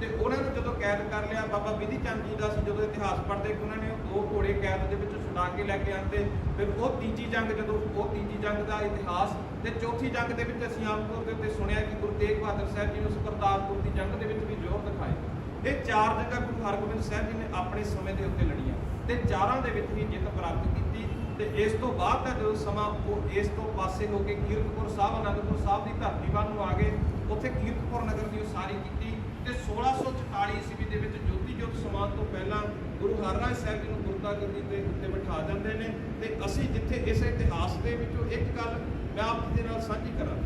ਤੇ ਉਹਨਾਂ ਨੂੰ ਜਦੋਂ ਕੈਦ ਕਰ ਲਿਆ। ਬਾਬਾ ਬਿਧੀ ਚੰਦ ਜੀ ਦਾ ਸੀ, ਜਦੋਂ ਇਤਿਹਾਸ ਪੜ੍ਹਦੇ ਕਿ ਉਹਨਾਂ ਨੇ ਉਹ 2 ਘੋੜੇ ਕੈਦ ਦੇ ਵਿੱਚੋਂ ਛੁਡਾ ਕੇ ਲੈ ਕੇ ਆਉਂਦੇ। ਫਿਰ ਉਹ ਤੀਜੀ ਜੰਗ, ਜਦੋਂ ਉਹ ਤੀਜੀ ਜੰਗ ਦਾ ਇਤਿਹਾਸ ਤੇ ਚੌਥੀ ਜੰਗ ਦੇ ਵਿੱਚ ਅਸੀਂ ਆਮ ਤੌਰ ਦੇ ਉੱਤੇ ਸੁਣਿਆ ਕਿ ਗੁਰੂ ਤੇਗ ਬਹਾਦਰ ਸਾਹਿਬ ਜੀ ਨੇ ਉਸ ਕਰਤਾਰਪੁਰ ਦੀ ਜੰਗ ਦੇ ਵਿੱਚ ਵੀ ਜ਼ੋਰ ਦਿਖਾਇਆ। ਇਹ 4 ਜੰਗਾਂ ਗੁਰੂ ਹਰਗੋਬਿੰਦ ਸਾਹਿਬ ਜੀ ਨੇ ਆਪਣੇ ਸਮੇਂ ਦੇ ਉੱਤੇ ਲੜੀਆਂ ਤੇ 4ਾਂ ਦੇ ਵਿੱਚ ਵੀ ਜਿੱਤ ਪ੍ਰਾਪਤ ਕੀਤੀ। ਤੇ ਇਸ ਤੋਂ ਬਾਅਦ ਦਾ ਜਦੋਂ ਸਮਾਂ ਉਹ ਇਸ ਤੋਂ ਪਾਸੇ ਹੋ ਕੇ ਕੀਰਤਪੁਰ ਸਾਹਿਬ, ਅਨੰਦਪੁਰ ਸਾਹਿਬ ਦੀ ਧਰਤੀ ਵੱਲ ਨੂੰ ਆ ਗਏ। ਉੱਥੇ ਕੀਰਤਪੁਰ ਨਗਰ ਦੀ ਉਸਾਰੀ ਕੀਤੀ ਤੇ 1644 ਈਸਵੀ ਦੇ ਵਿੱਚ ਜੋਤੀ ਜੋਤ ਸਮਾਨ ਤੋਂ ਪਹਿਲਾਂ ਗੁਰੂ ਹਰਰਾਏ ਸਾਹਿਬ ਜੀ ਨੂੰ ਗੁਰਤਾਗੱਦੀ ਦੇ ਉੱਤੇ ਬਿਠਾ ਦਿੰਦੇ ਨੇ। ਤੇ ਅਸੀਂ ਜਿੱਥੇ ਇਸ ਇਤਿਹਾਸ ਦੇ ਵਿੱਚੋਂ ਇੱਕ ਗੱਲ ਮੈਂ ਆਪ ਜੀ ਦੇ ਨਾਲ ਸਾਂਝੀ ਕਰਾਂ,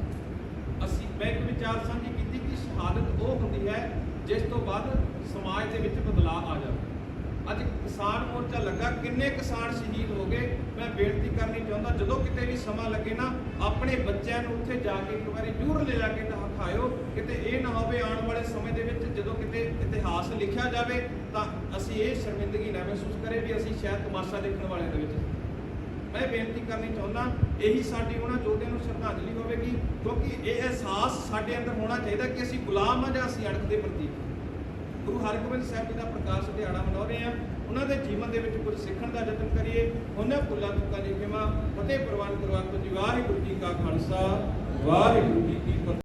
ਮੈਂ ਇੱਕ ਵਿਚਾਰ ਸਾਂਝੀ ਕੀਤੀ ਕਿ ਸ਼ਹਾਦਤ ਉਹ ਹੁੰਦੀ ਹੈ ਜਿਸ ਤੋਂ ਬਾਅਦ ਸਮਾਜ ਦੇ ਵਿੱਚ ਬਦਲਾਅ ਆ ਜਾਵੇ। ਅੱਜ ਕਿਸਾਨ ਮੋਰਚਾ ਲੱਗਾ, ਕਿੰਨੇ ਕਿਸਾਨ ਸ਼ਹੀਦ ਹੋ ਗਏ। ਮੈਂ ਬੇਨਤੀ ਕਰਨੀ ਚਾਹੁੰਦਾ, ਜਦੋਂ ਕਿਤੇ ਵੀ ਸਮਾਂ ਲੱਗੇ ਨਾ, ਆਪਣੇ ਬੱਚਿਆਂ ਨੂੰ ਉੱਥੇ ਜਾ ਕੇ ਇੱਕ ਵਾਰੀ ਜ਼ਰੂਰ ਲੈ ਜਾ ਕੇ ਦਿਖਾਇਓ। ਕਿਤੇ ਇਹ ਨਾ ਹੋਵੇ ਆਉਣ ਵਾਲੇ ਸਮੇਂ ਦੇ ਵਿੱਚ ਜਦੋਂ ਕਿਤੇ ਇਤਿਹਾਸ ਲਿਖਿਆ ਜਾਵੇ ਤਾਂ ਅਸੀਂ ਇਹ ਸ਼ਰਮਿੰਦਗੀ ਨਾ ਮਹਿਸੂਸ ਕਰੇ ਵੀ ਅਸੀਂ ਸ਼ਾਇਦ ਤਮਾਸ਼ਾ ਦੇਖਣ ਵਾਲਿਆਂ ਦੇ ਵਿੱਚ। ਮੈਂ ਬੇਨਤੀ ਕਰਨੀ ਚਾਹੁੰਦਾ, ਇਹੀ ਸਾਡੀ ਉਹਨਾਂ ਯੋਧਿਆਂ ਨੂੰ ਸ਼ਰਧਾਂਜਲੀ ਹੋਵੇਗੀ, ਕਿਉਂਕਿ ਇਹ ਅਹਿਸਾਸ ਸਾਡੇ ਅੰਦਰ ਹੋਣਾ ਚਾਹੀਦਾ ਕਿ ਅਸੀਂ ਗੁਲਾਮ ਹਾਂ ਜਾਂ ਅਸੀਂ ਅਣਖ ਦੇ ਪ੍ਰਤੀਕ। ਗੁਰੂ ਹਰਗੋਬਿੰਦ ਸਾਹਿਬ ਜੀ ਦਾ ਪ੍ਰਕਾਸ਼ ਦਿਹਾੜਾ ਮਨਾ ਰਹੇ ਹਾਂ, ਉਹਨਾਂ ਦੇ ਜੀਵਨ ਦੇ ਵਿੱਚ ਕੁਝ ਸਿੱਖਣ ਦਾ ਯਤਨ ਕਰੀਏ। ਉਹਨਾਂ ਭੁੱਲਾਂ ਚੁੱਕਾਂ ਦੀ ਖਿਮਾ, ਫਤਿਹ ਪ੍ਰਵਾਨ ਕਰਵਾ। ਵਾਹਿਗੁਰੂ ਜੀ ਕਾ ਖਾਲਸਾ, ਵਾਹਿਗੁਰੂ ਜੀ ਕੀ ਫਤਿਹ।